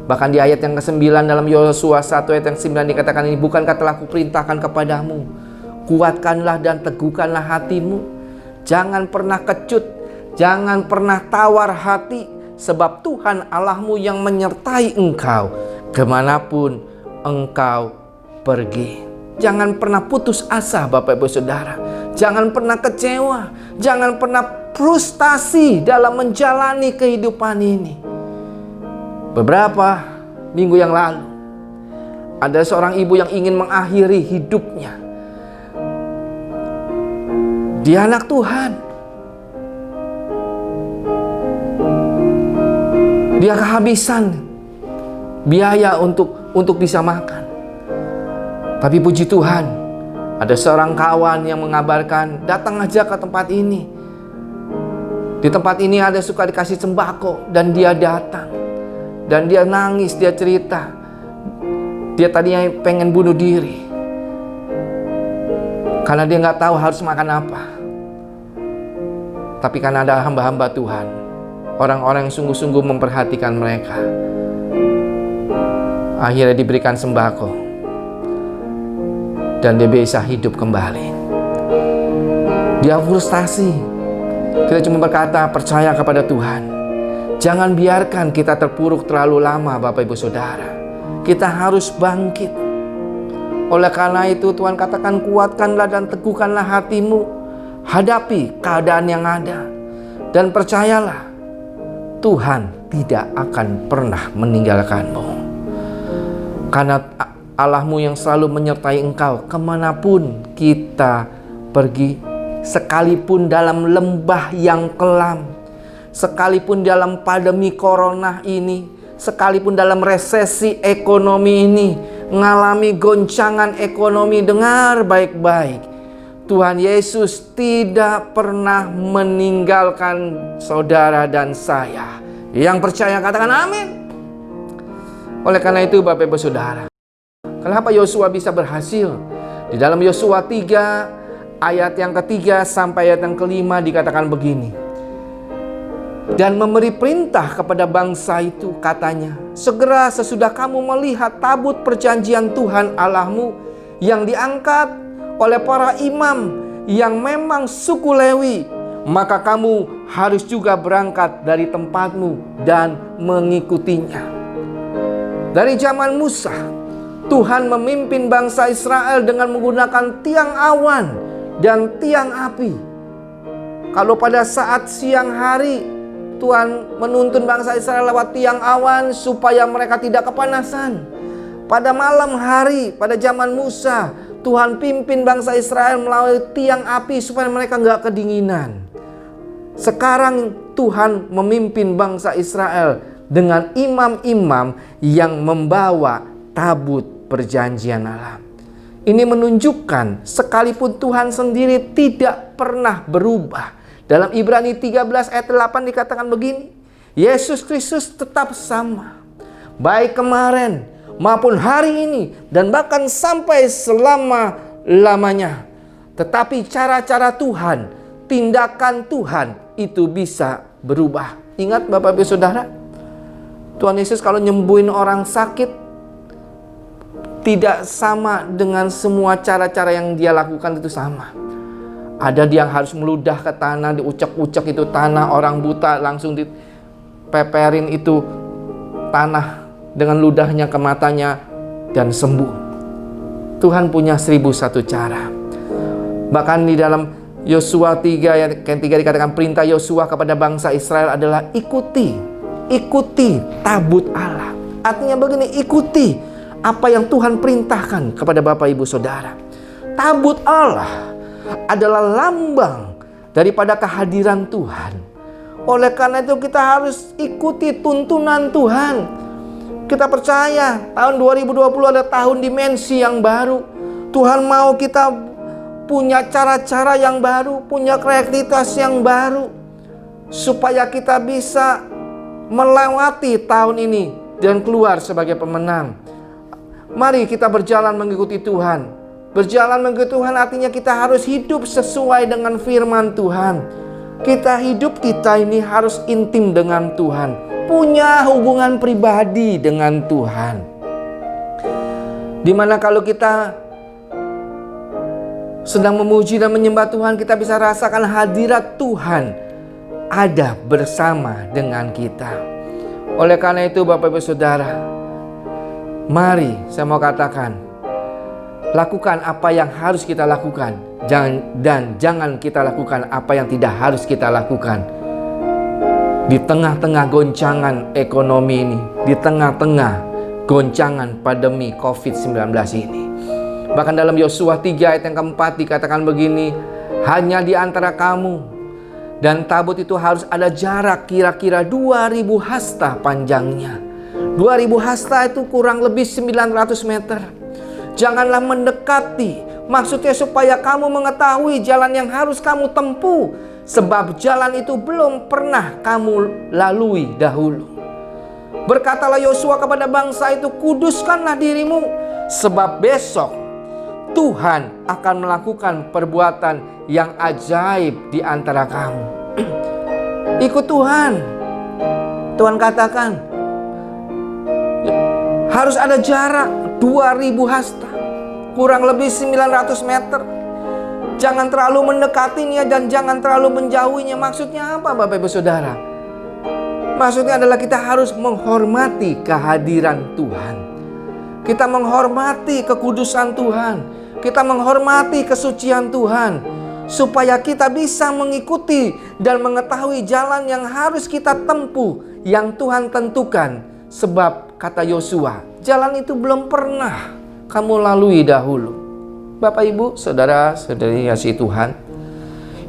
Bahkan di ayat yang ke-9 dalam Yosua 1 ayat yang 9 dikatakan ini, bukankah telah kuperintahkan kepadamu, kuatkanlah dan teguhkanlah hatimu, jangan pernah kecut, jangan pernah tawar hati, sebab Tuhan Allahmu yang menyertai engkau kemanapun engkau pergi. Jangan pernah putus asa Bapak Ibu Saudara. Jangan pernah kecewa. Jangan pernah frustasi dalam menjalani kehidupan ini. Beberapa minggu yang lalu, ada seorang ibu yang ingin mengakhiri hidupnya. Dia anak Tuhan. Dia kehabisan biaya untuk bisa makan. Tapi puji Tuhan, ada seorang kawan yang mengabarkan, datang aja ke tempat ini. Di tempat ini ada suka dikasih sembako. Dan dia datang. Dan dia nangis, dia cerita. Dia tadinya pengen bunuh diri. Karena dia gak tahu harus makan apa. Tapi karena ada hamba-hamba Tuhan, orang-orang yang sungguh-sungguh memperhatikan mereka, akhirnya diberikan sembako. Dan dia bisa hidup kembali. Dia frustasi. Kita cuma berkata, percaya kepada Tuhan. Jangan biarkan kita terpuruk terlalu lama Bapak Ibu Saudara. Kita harus bangkit. Oleh karena itu Tuhan katakan, kuatkanlah dan teguhkanlah hatimu. Hadapi keadaan yang ada. Dan percayalah, Tuhan tidak akan pernah meninggalkanmu. Karena Allahmu yang selalu menyertai engkau kemanapun kita pergi. Sekalipun dalam lembah yang kelam, sekalipun dalam pandemi corona ini, sekalipun dalam resesi ekonomi ini, mengalami goncangan ekonomi, dengar baik-baik, Tuhan Yesus tidak pernah meninggalkan saudara dan saya. Yang percaya katakan amin. Oleh karena itu Bapak Ibu Saudara, kenapa Yosua bisa berhasil? Di dalam Yosua 3 ayat yang ketiga sampai ayat yang kelima dikatakan begini. Dan memberi perintah kepada bangsa itu, katanya, segera sesudah kamu melihat tabut perjanjian Tuhan Allahmu yang diangkat oleh para imam yang memang suku Lewi, maka kamu harus juga berangkat dari tempatmu dan mengikutinya. Dari zaman Musa, Tuhan memimpin bangsa Israel dengan menggunakan tiang awan dan tiang api. Kalau pada saat siang hari Tuhan menuntun bangsa Israel lewat tiang awan supaya mereka tidak kepanasan. Pada malam hari, pada zaman Musa, Tuhan pimpin bangsa Israel melalui tiang api supaya mereka nggak kedinginan. Sekarang Tuhan memimpin bangsa Israel dengan imam-imam yang membawa tabut perjanjian Allah. Ini menunjukkan sekalipun Tuhan sendiri tidak pernah berubah. Dalam Ibrani 13 ayat 8 dikatakan begini, Yesus Kristus tetap sama, baik kemarin maupun hari ini dan bahkan sampai selama-lamanya. Tetapi cara-cara Tuhan, tindakan Tuhan itu bisa berubah. Ingat Bapak Ibu Saudara, Tuhan Yesus kalau nyembuhin orang sakit tidak sama dengan semua cara-cara yang dia lakukan itu sama. Ada dia yang harus meludah ke tanah, diucek-ucek itu tanah, orang buta langsung dipeperin itu tanah dengan ludahnya ke matanya dan sembuh. Tuhan punya 1001 cara. Bahkan di dalam Yosua 3 ayat 3 dikatakan perintah Yosua kepada bangsa Israel adalah ikuti tabut Allah. Artinya begini, ikuti apa yang Tuhan perintahkan kepada Bapak Ibu Saudara. Tabut Allah adalah lambang daripada kehadiran Tuhan. Oleh karena itu kita harus ikuti tuntunan Tuhan. Kita percaya tahun 2020 ada tahun dimensi yang baru. Tuhan mau kita punya cara-cara yang baru, punya kreativitas yang baru, supaya kita bisa melewati tahun ini dan keluar sebagai pemenang. Mari kita berjalan mengikuti Tuhan. Berjalan mengikuti Tuhan artinya kita harus hidup sesuai dengan firman Tuhan. Kita ini harus intim dengan Tuhan, punya hubungan pribadi dengan Tuhan. Dimana kalau kita sedang memuji dan menyembah Tuhan, kita bisa rasakan hadirat Tuhan ada bersama dengan kita. Oleh karena itu Bapak Ibu Saudara, mari saya mau katakan, lakukan apa yang harus kita lakukan, jangan kita lakukan apa yang tidak harus kita lakukan. Di tengah-tengah goncangan ekonomi ini, di tengah-tengah goncangan pandemi COVID-19 ini. Bahkan dalam Yosua 3 ayat yang keempat dikatakan begini, hanya di antara kamu dan tabut itu harus ada jarak kira-kira 2000 hasta panjangnya. 2000 hasta itu kurang lebih 900 meter. Janganlah mendekati, maksudnya supaya kamu mengetahui jalan yang harus kamu tempuh, sebab jalan itu belum pernah kamu lalui dahulu. Berkatalah Yosua kepada bangsa itu, kuduskanlah dirimu, sebab besok Tuhan akan melakukan perbuatan yang ajaib di antara kamu. Ikut Tuhan. Tuhan katakan harus ada jarak 2000 hasta, kurang lebih 900 meter. Jangan terlalu mendekatinya dan jangan terlalu menjauhinya. Maksudnya apa Bapak Ibu Saudara? Maksudnya adalah kita harus menghormati kehadiran Tuhan. Kita menghormati kekudusan Tuhan. Kita menghormati kesucian Tuhan, supaya kita bisa mengikuti dan mengetahui jalan yang harus kita tempuh, yang Tuhan tentukan. Sebab kata Yosua, jalan itu belum pernah kamu lalui dahulu. Bapak Ibu, saudara-saudari kasih Tuhan,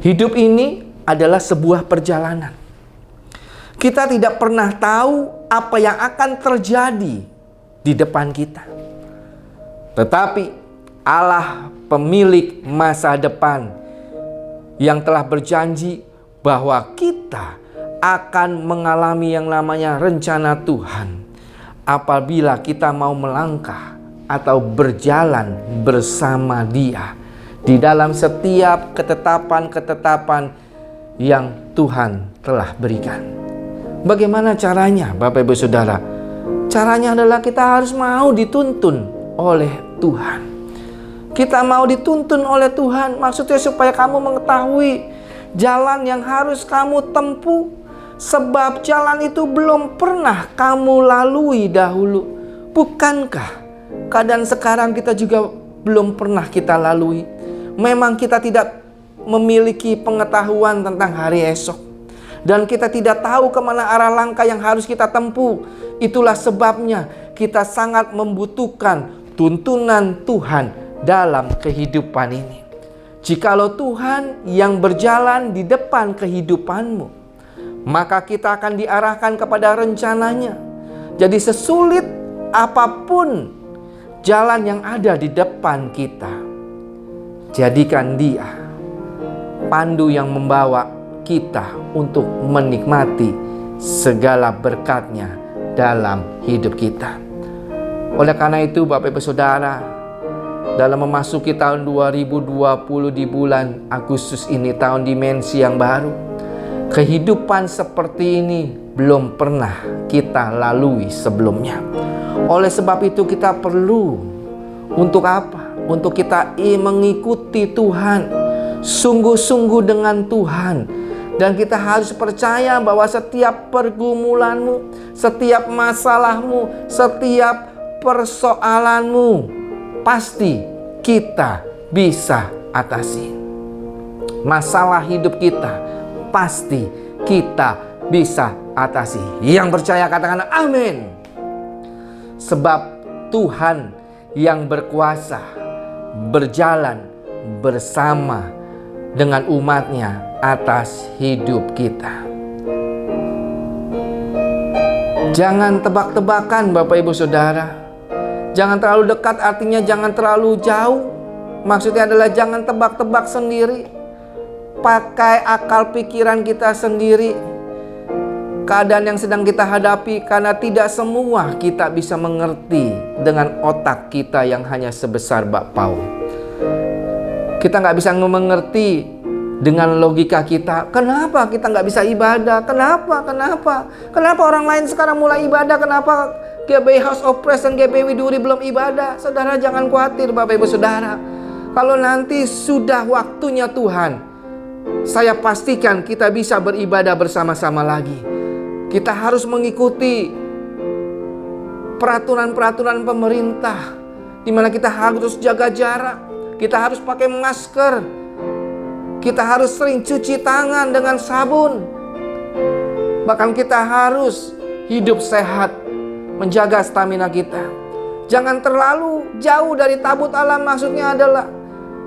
hidup ini adalah sebuah perjalanan. Kita tidak pernah tahu apa yang akan terjadi di depan kita. Tetapi Allah pemilik masa depan yang telah berjanji bahwa kita akan mengalami yang namanya rencana Tuhan apabila kita mau melangkah atau berjalan bersama Dia di dalam setiap ketetapan-ketetapan yang Tuhan telah berikan. Bagaimana caranya Bapak Ibu Saudara? Caranya adalah kita harus mau dituntun oleh Tuhan. Kita mau dituntun oleh Tuhan, maksudnya supaya kamu mengetahui jalan yang harus kamu tempuh, sebab jalan itu belum pernah kamu lalui dahulu. Bukankah keadaan sekarang kita juga belum pernah kita lalui? Memang kita tidak memiliki pengetahuan tentang hari esok. dan kita tidak tahu kemana arah langkah yang harus kita tempuh. Itulah sebabnya kita sangat membutuhkan tuntunan Tuhan dalam kehidupan ini. Jikalau Tuhan yang berjalan di depan kehidupanmu, maka kita akan diarahkan kepada rencananya. Jadi sesulit apapun jalan yang ada di depan kita, jadikan Dia pandu yang membawa kita untuk menikmati segala berkat-Nya dalam hidup kita. Oleh karena itu Bapak Ibu Saudara, dalam memasuki tahun 2020 di bulan Agustus ini, tahun dimensi yang baru, kehidupan seperti ini belum pernah kita lalui sebelumnya. Oleh sebab itu kita perlu untuk apa? Untuk kita mengikuti Tuhan, sungguh-sungguh dengan Tuhan. Dan kita harus percaya bahwa setiap pergumulanmu, setiap masalahmu, setiap persoalanmu pasti kita bisa atasi. Masalah hidup kita pasti kita bisa atasi. Yang percaya katakan amin. Sebab Tuhan yang berkuasa berjalan bersama dengan umat-Nya atas hidup kita. Jangan tebak-tebakan Bapak Ibu Saudara. Jangan terlalu dekat, artinya jangan terlalu jauh. Maksudnya adalah jangan tebak-tebak sendiri. Pakai akal pikiran kita sendiri keadaan yang sedang kita hadapi, karena tidak semua kita bisa mengerti dengan otak kita yang hanya sebesar bakpao. Kita nggak bisa mengerti dengan logika kita. Kenapa kita nggak bisa ibadah? Kenapa orang lain sekarang mulai ibadah? Kenapa GBI House of Praise dan GBI Widuri belum ibadah? Saudara jangan khawatir Bapak Ibu Saudara. Kalau nanti sudah waktunya Tuhan, saya pastikan kita bisa beribadah bersama-sama lagi. Kita harus mengikuti peraturan-peraturan pemerintah, di mana kita harus jaga jarak, kita harus pakai masker, kita harus sering cuci tangan dengan sabun. Bahkan kita harus hidup sehat, menjaga stamina kita. Jangan terlalu jauh dari tabut alam, maksudnya adalah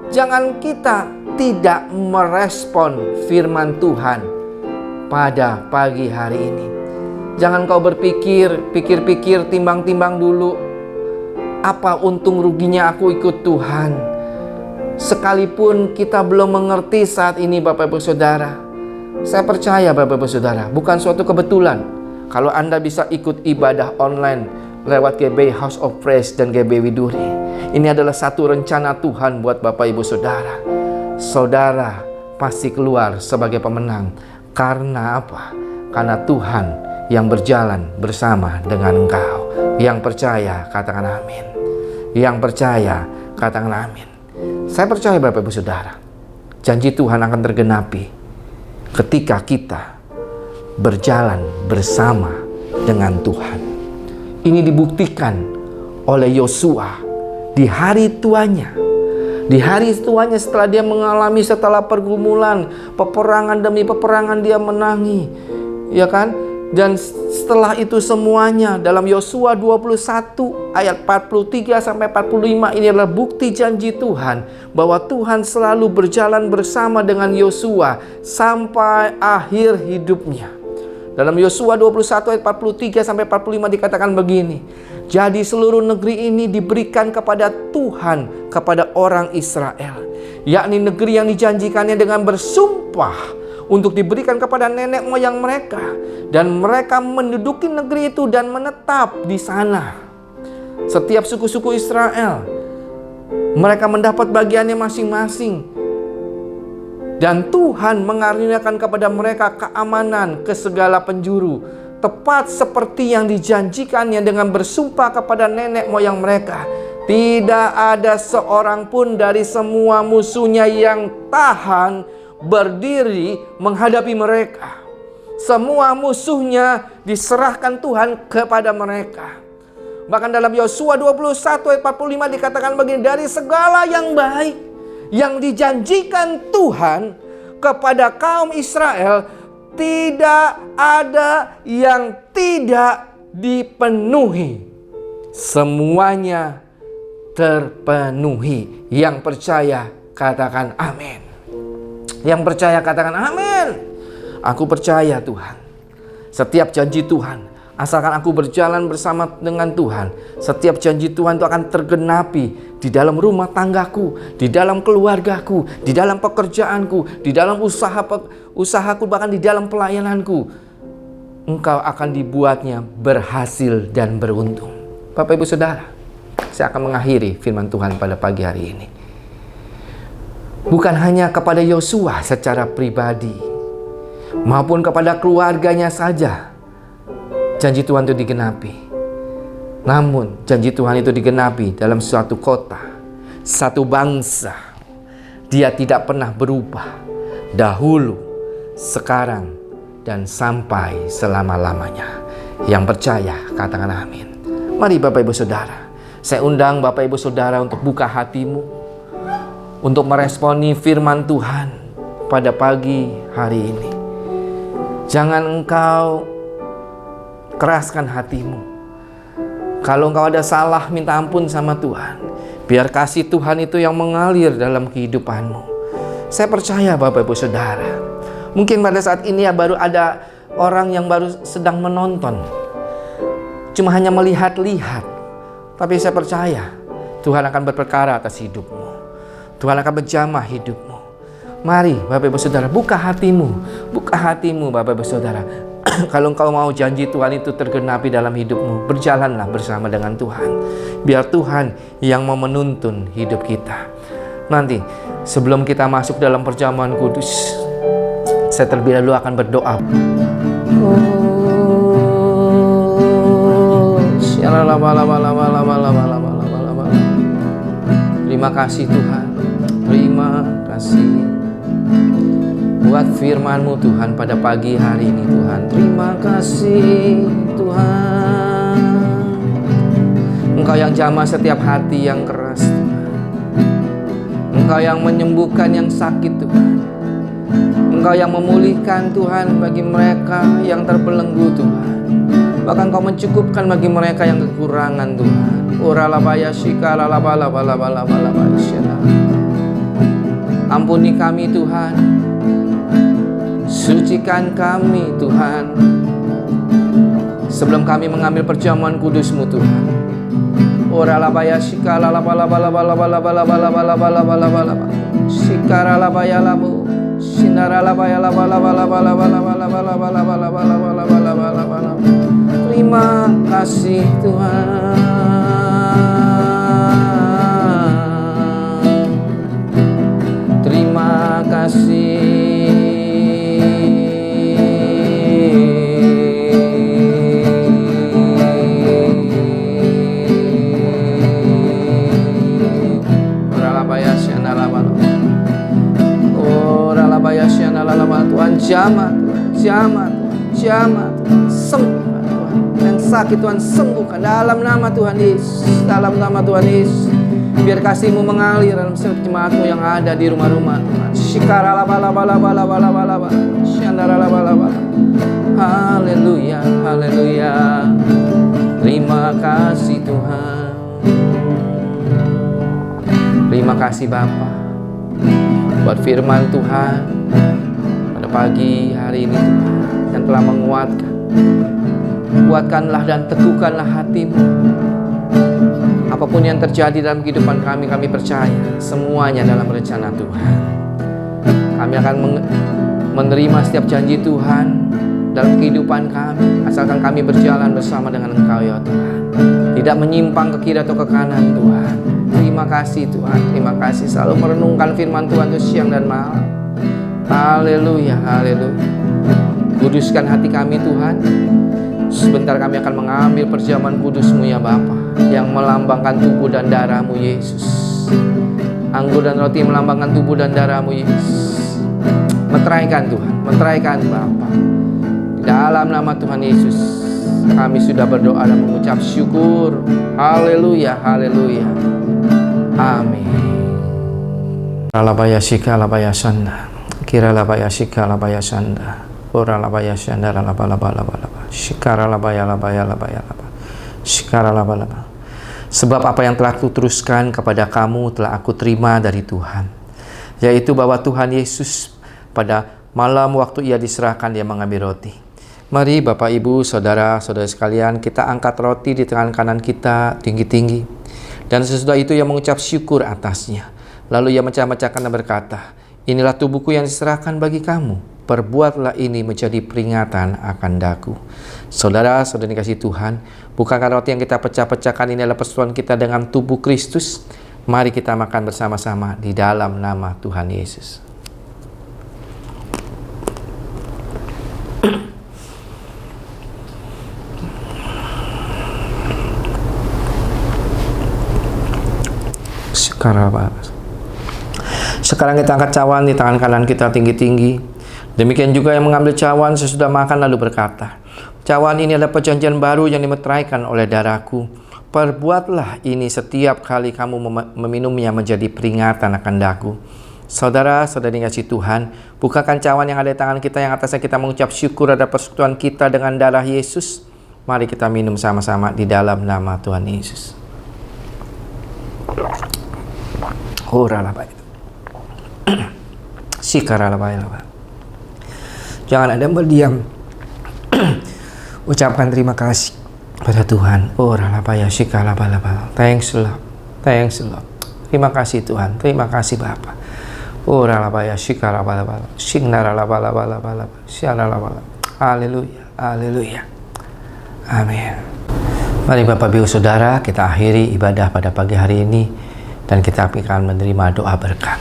jangan kita tidak merespon firman Tuhan pada pagi hari ini. Jangan kau pikir-pikir, timbang-timbang dulu. Apa untung ruginya aku ikut Tuhan? Sekalipun kita belum mengerti saat ini Bapak Ibu Saudara, saya percaya Bapak Ibu Saudara, bukan suatu kebetulan kalau Anda bisa ikut ibadah online lewat GBI House of Praise dan GBI Widuri. Ini adalah satu rencana Tuhan buat Bapak Ibu Saudara. Saudara pasti keluar sebagai pemenang. Karena apa? Karena Tuhan yang berjalan bersama dengan engkau. Yang percaya katakan amin. Yang percaya katakan amin. Saya percaya Bapak Ibu Saudara, janji Tuhan akan tergenapi ketika kita berjalan bersama dengan Tuhan. Ini dibuktikan oleh Yosua di hari tuanya. Di hari tuanya setelah dia mengalami setelah pergumulan, peperangan demi peperangan dia menangi, ya kan? Dan setelah itu semuanya dalam Yosua 21 ayat 43 sampai 45 ini adalah bukti janji Tuhan bahwa Tuhan selalu berjalan bersama dengan Yosua sampai akhir hidupnya. Dalam Yosua 21 ayat 43 sampai 45 dikatakan begini. Jadi seluruh negeri ini diberikan kepada Tuhan, kepada orang Israel, yakni negeri yang dijanjikannya dengan bersumpah untuk diberikan kepada nenek moyang mereka, dan mereka menduduki negeri itu dan menetap di sana. Setiap suku-suku Israel, mereka mendapat bagiannya masing-masing, dan Tuhan mengaruniakan kepada mereka keamanan ke segala penjuru, tepat seperti yang dijanjikannya dengan bersumpah kepada nenek moyang mereka. Tidak ada seorang pun dari semua musuhnya yang tahan berdiri menghadapi mereka. Semua musuhnya diserahkan Tuhan kepada mereka. Bahkan dalam Yosua 21 ayat 45 dikatakan begini, dari segala yang baik yang dijanjikan Tuhan kepada kaum Israel, tidak ada yang tidak dipenuhi. Semuanya terpenuhi. Yang percaya katakan amin. Yang percaya katakan amin. Aku percaya Tuhan. Setiap janji Tuhan, asalkan aku berjalan bersama dengan Tuhan, setiap janji Tuhan itu akan tergenapi di dalam rumah tanggaku, di dalam keluargaku, di dalam pekerjaanku, di dalam usahaku, bahkan di dalam pelayananku. Engkau akan dibuatnya berhasil dan beruntung. Bapak Ibu Saudara, saya akan mengakhiri firman Tuhan pada pagi hari ini. Bukan hanya kepada Yosua secara pribadi, maupun kepada keluarganya saja janji Tuhan itu digenapi. Namun janji Tuhan itu digenapi dalam suatu kota, satu bangsa. Dia tidak pernah berubah, dahulu, sekarang, dan sampai selama-lamanya. Yang percaya katakan amin. Mari Bapak Ibu Saudara, saya undang Bapak Ibu Saudara untuk buka hatimu, untuk meresponi firman Tuhan pada pagi hari ini. Jangan engkau keraskan hatimu. Kalau engkau ada salah, minta ampun sama Tuhan. Biar kasih Tuhan itu yang mengalir dalam kehidupanmu. Saya percaya Bapak Ibu Saudara, mungkin pada saat ini ya baru ada orang yang baru sedang menonton, cuma hanya melihat-lihat. Tapi saya percaya Tuhan akan berperkara atas hidupmu. Tuhan akan menjamah hidupmu. Mari Bapak Ibu Saudara, buka hatimu. Buka hatimu Bapak Ibu Saudara. Kalau engkau mau janji Tuhan itu tergenapi dalam hidupmu, berjalanlah bersama dengan Tuhan. Biar Tuhan yang mau menuntun hidup kita. Nanti sebelum kita masuk dalam perjamuan kudus, saya terlebih dahulu akan berdoa. Terima kasih Tuhan. Terima kasih buat firman-Mu Tuhan pada pagi hari ini Tuhan. Terima kasih Tuhan. Engkau yang jamah setiap hati yang keras Tuhan. Engkau yang menyembuhkan yang sakit Tuhan. Engkau yang memulihkan Tuhan bagi mereka yang terbelenggu Tuhan. Bahkan Engkau mencukupkan bagi mereka yang kekurangan Tuhan. Ampuni kami Tuhan. Sucikan kami Tuhan. Sebelum kami mengambil perjamuan kudus-Mu Tuhan. Terima kasih Tuhan. Terima kasih. Tuhan jamah, sembuhkan Tuhan. Yang sakit Tuhan sembuhkan dalam nama Tuhan Yesus, dalam nama Tuhan Yesus. Biar kasih-Mu mengalir dalam setiap jemaat-Mu yang ada di rumah-rumah Tuhan. Haleluya, haleluya. Terima kasih Tuhan. Terima kasih Bapa buat firman Tuhan pada pagi hari ini Tuhan, yang telah menguatkan. Kuatkanlah dan teguhkanlah hatimu. Apapun yang terjadi dalam kehidupan kami, kami percaya semuanya dalam rencana Tuhan. Kami akan menerima setiap janji Tuhan dalam kehidupan kami, asalkan kami berjalan bersama dengan Engkau ya Tuhan. Tidak menyimpang ke kiri atau ke kanan Tuhan. Terima kasih Tuhan, terima kasih. Selalu merenungkan firman Tuhan itu siang dan malam. Haleluya, haleluya. Kuduskan hati kami Tuhan. Sebentar kami akan mengambil perjamuan kudus-Mu ya Bapa, yang melambangkan tubuh dan darah-Mu Yesus. Anggur dan roti melambangkan tubuh dan darah-Mu Yesus. Meteraikan Tuhan, meteraikan Bapa. Di dalam nama Tuhan Yesus kami sudah berdoa dan mengucap syukur. Haleluya, haleluya. Amin. Alabaya shika, alabaya sanda. Kira alabaya shika, alabaya sanda. Ora labaya syandara laba laba laba laba. Shikara labaya labaya labaya laba. Shikara laba laba. Sebab apa yang telah kuteruskan kepada kamu telah aku terima dari Tuhan, yaitu bahwa Tuhan Yesus pada malam waktu ia diserahkan, dia mengambil roti. Mari Bapak Ibu Saudara-saudara sekalian, kita angkat roti di tangan kanan kita tinggi-tinggi, dan sesudah itu ia mengucap syukur atasnya. Lalu ia mecah-mecahkan dan berkata, inilah tubuhku yang diserahkan bagi kamu, perbuatlah ini menjadi peringatan akan daku. Saudara-saudara dikasih Tuhan, bukankah roti yang kita pecah-pecahkan ini adalah persekutuan kita dengan tubuh Kristus? Mari kita makan bersama-sama di dalam nama Tuhan Yesus. Sekarang kita angkat cawan di tangan kanan kita tinggi-tinggi. Demikian juga yang mengambil cawan sesudah makan lalu berkata, cawan ini adalah perjanjian baru yang dimeteraikan oleh darahku. Perbuatlah ini setiap kali kamu meminumnya menjadi peringatan akan daku. Saudara-saudari dikasihi Tuhan, bukakan cawan yang ada di tangan kita yang atasnya kita mengucap syukur ada persekutuan kita dengan darah Yesus. Mari kita minum sama-sama di dalam nama Tuhan Yesus. Jangan ada yang berdiam. Ucapkan terima kasih pada Tuhan. Thanks Lord. Thanks Lord. Terima kasih Tuhan. Terima kasih Bapa. Haleluya. Haleluya. Amin. Mari Bapak Ibu Saudara, kita akhiri ibadah pada pagi hari ini dan kita akan menerima doa berkat.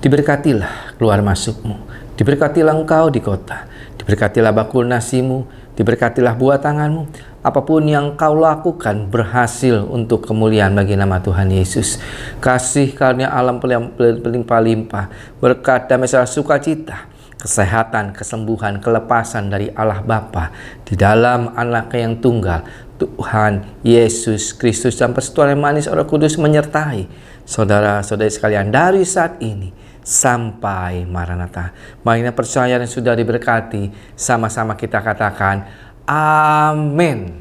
Diberkatilah keluar masukmu, diberkatilah engkau di kota, diberkatilah bakul nasimu, diberkatilah buah tanganmu. Apapun yang kau lakukan berhasil untuk kemuliaan bagi nama Tuhan Yesus. Kasih karunia alam berlimpah-limpah, berkat damai serta sukacita, kesehatan, kesembuhan, kelepasan dari Allah Bapa di dalam Anak-Nya yang tunggal, Tuhan Yesus Kristus, dan persekutuan yang manis Roh Kudus menyertai saudara-saudari sekalian dari saat ini sampai Maranatha. Mari kita percaya dan sudah diberkati, sama-sama kita katakan amin.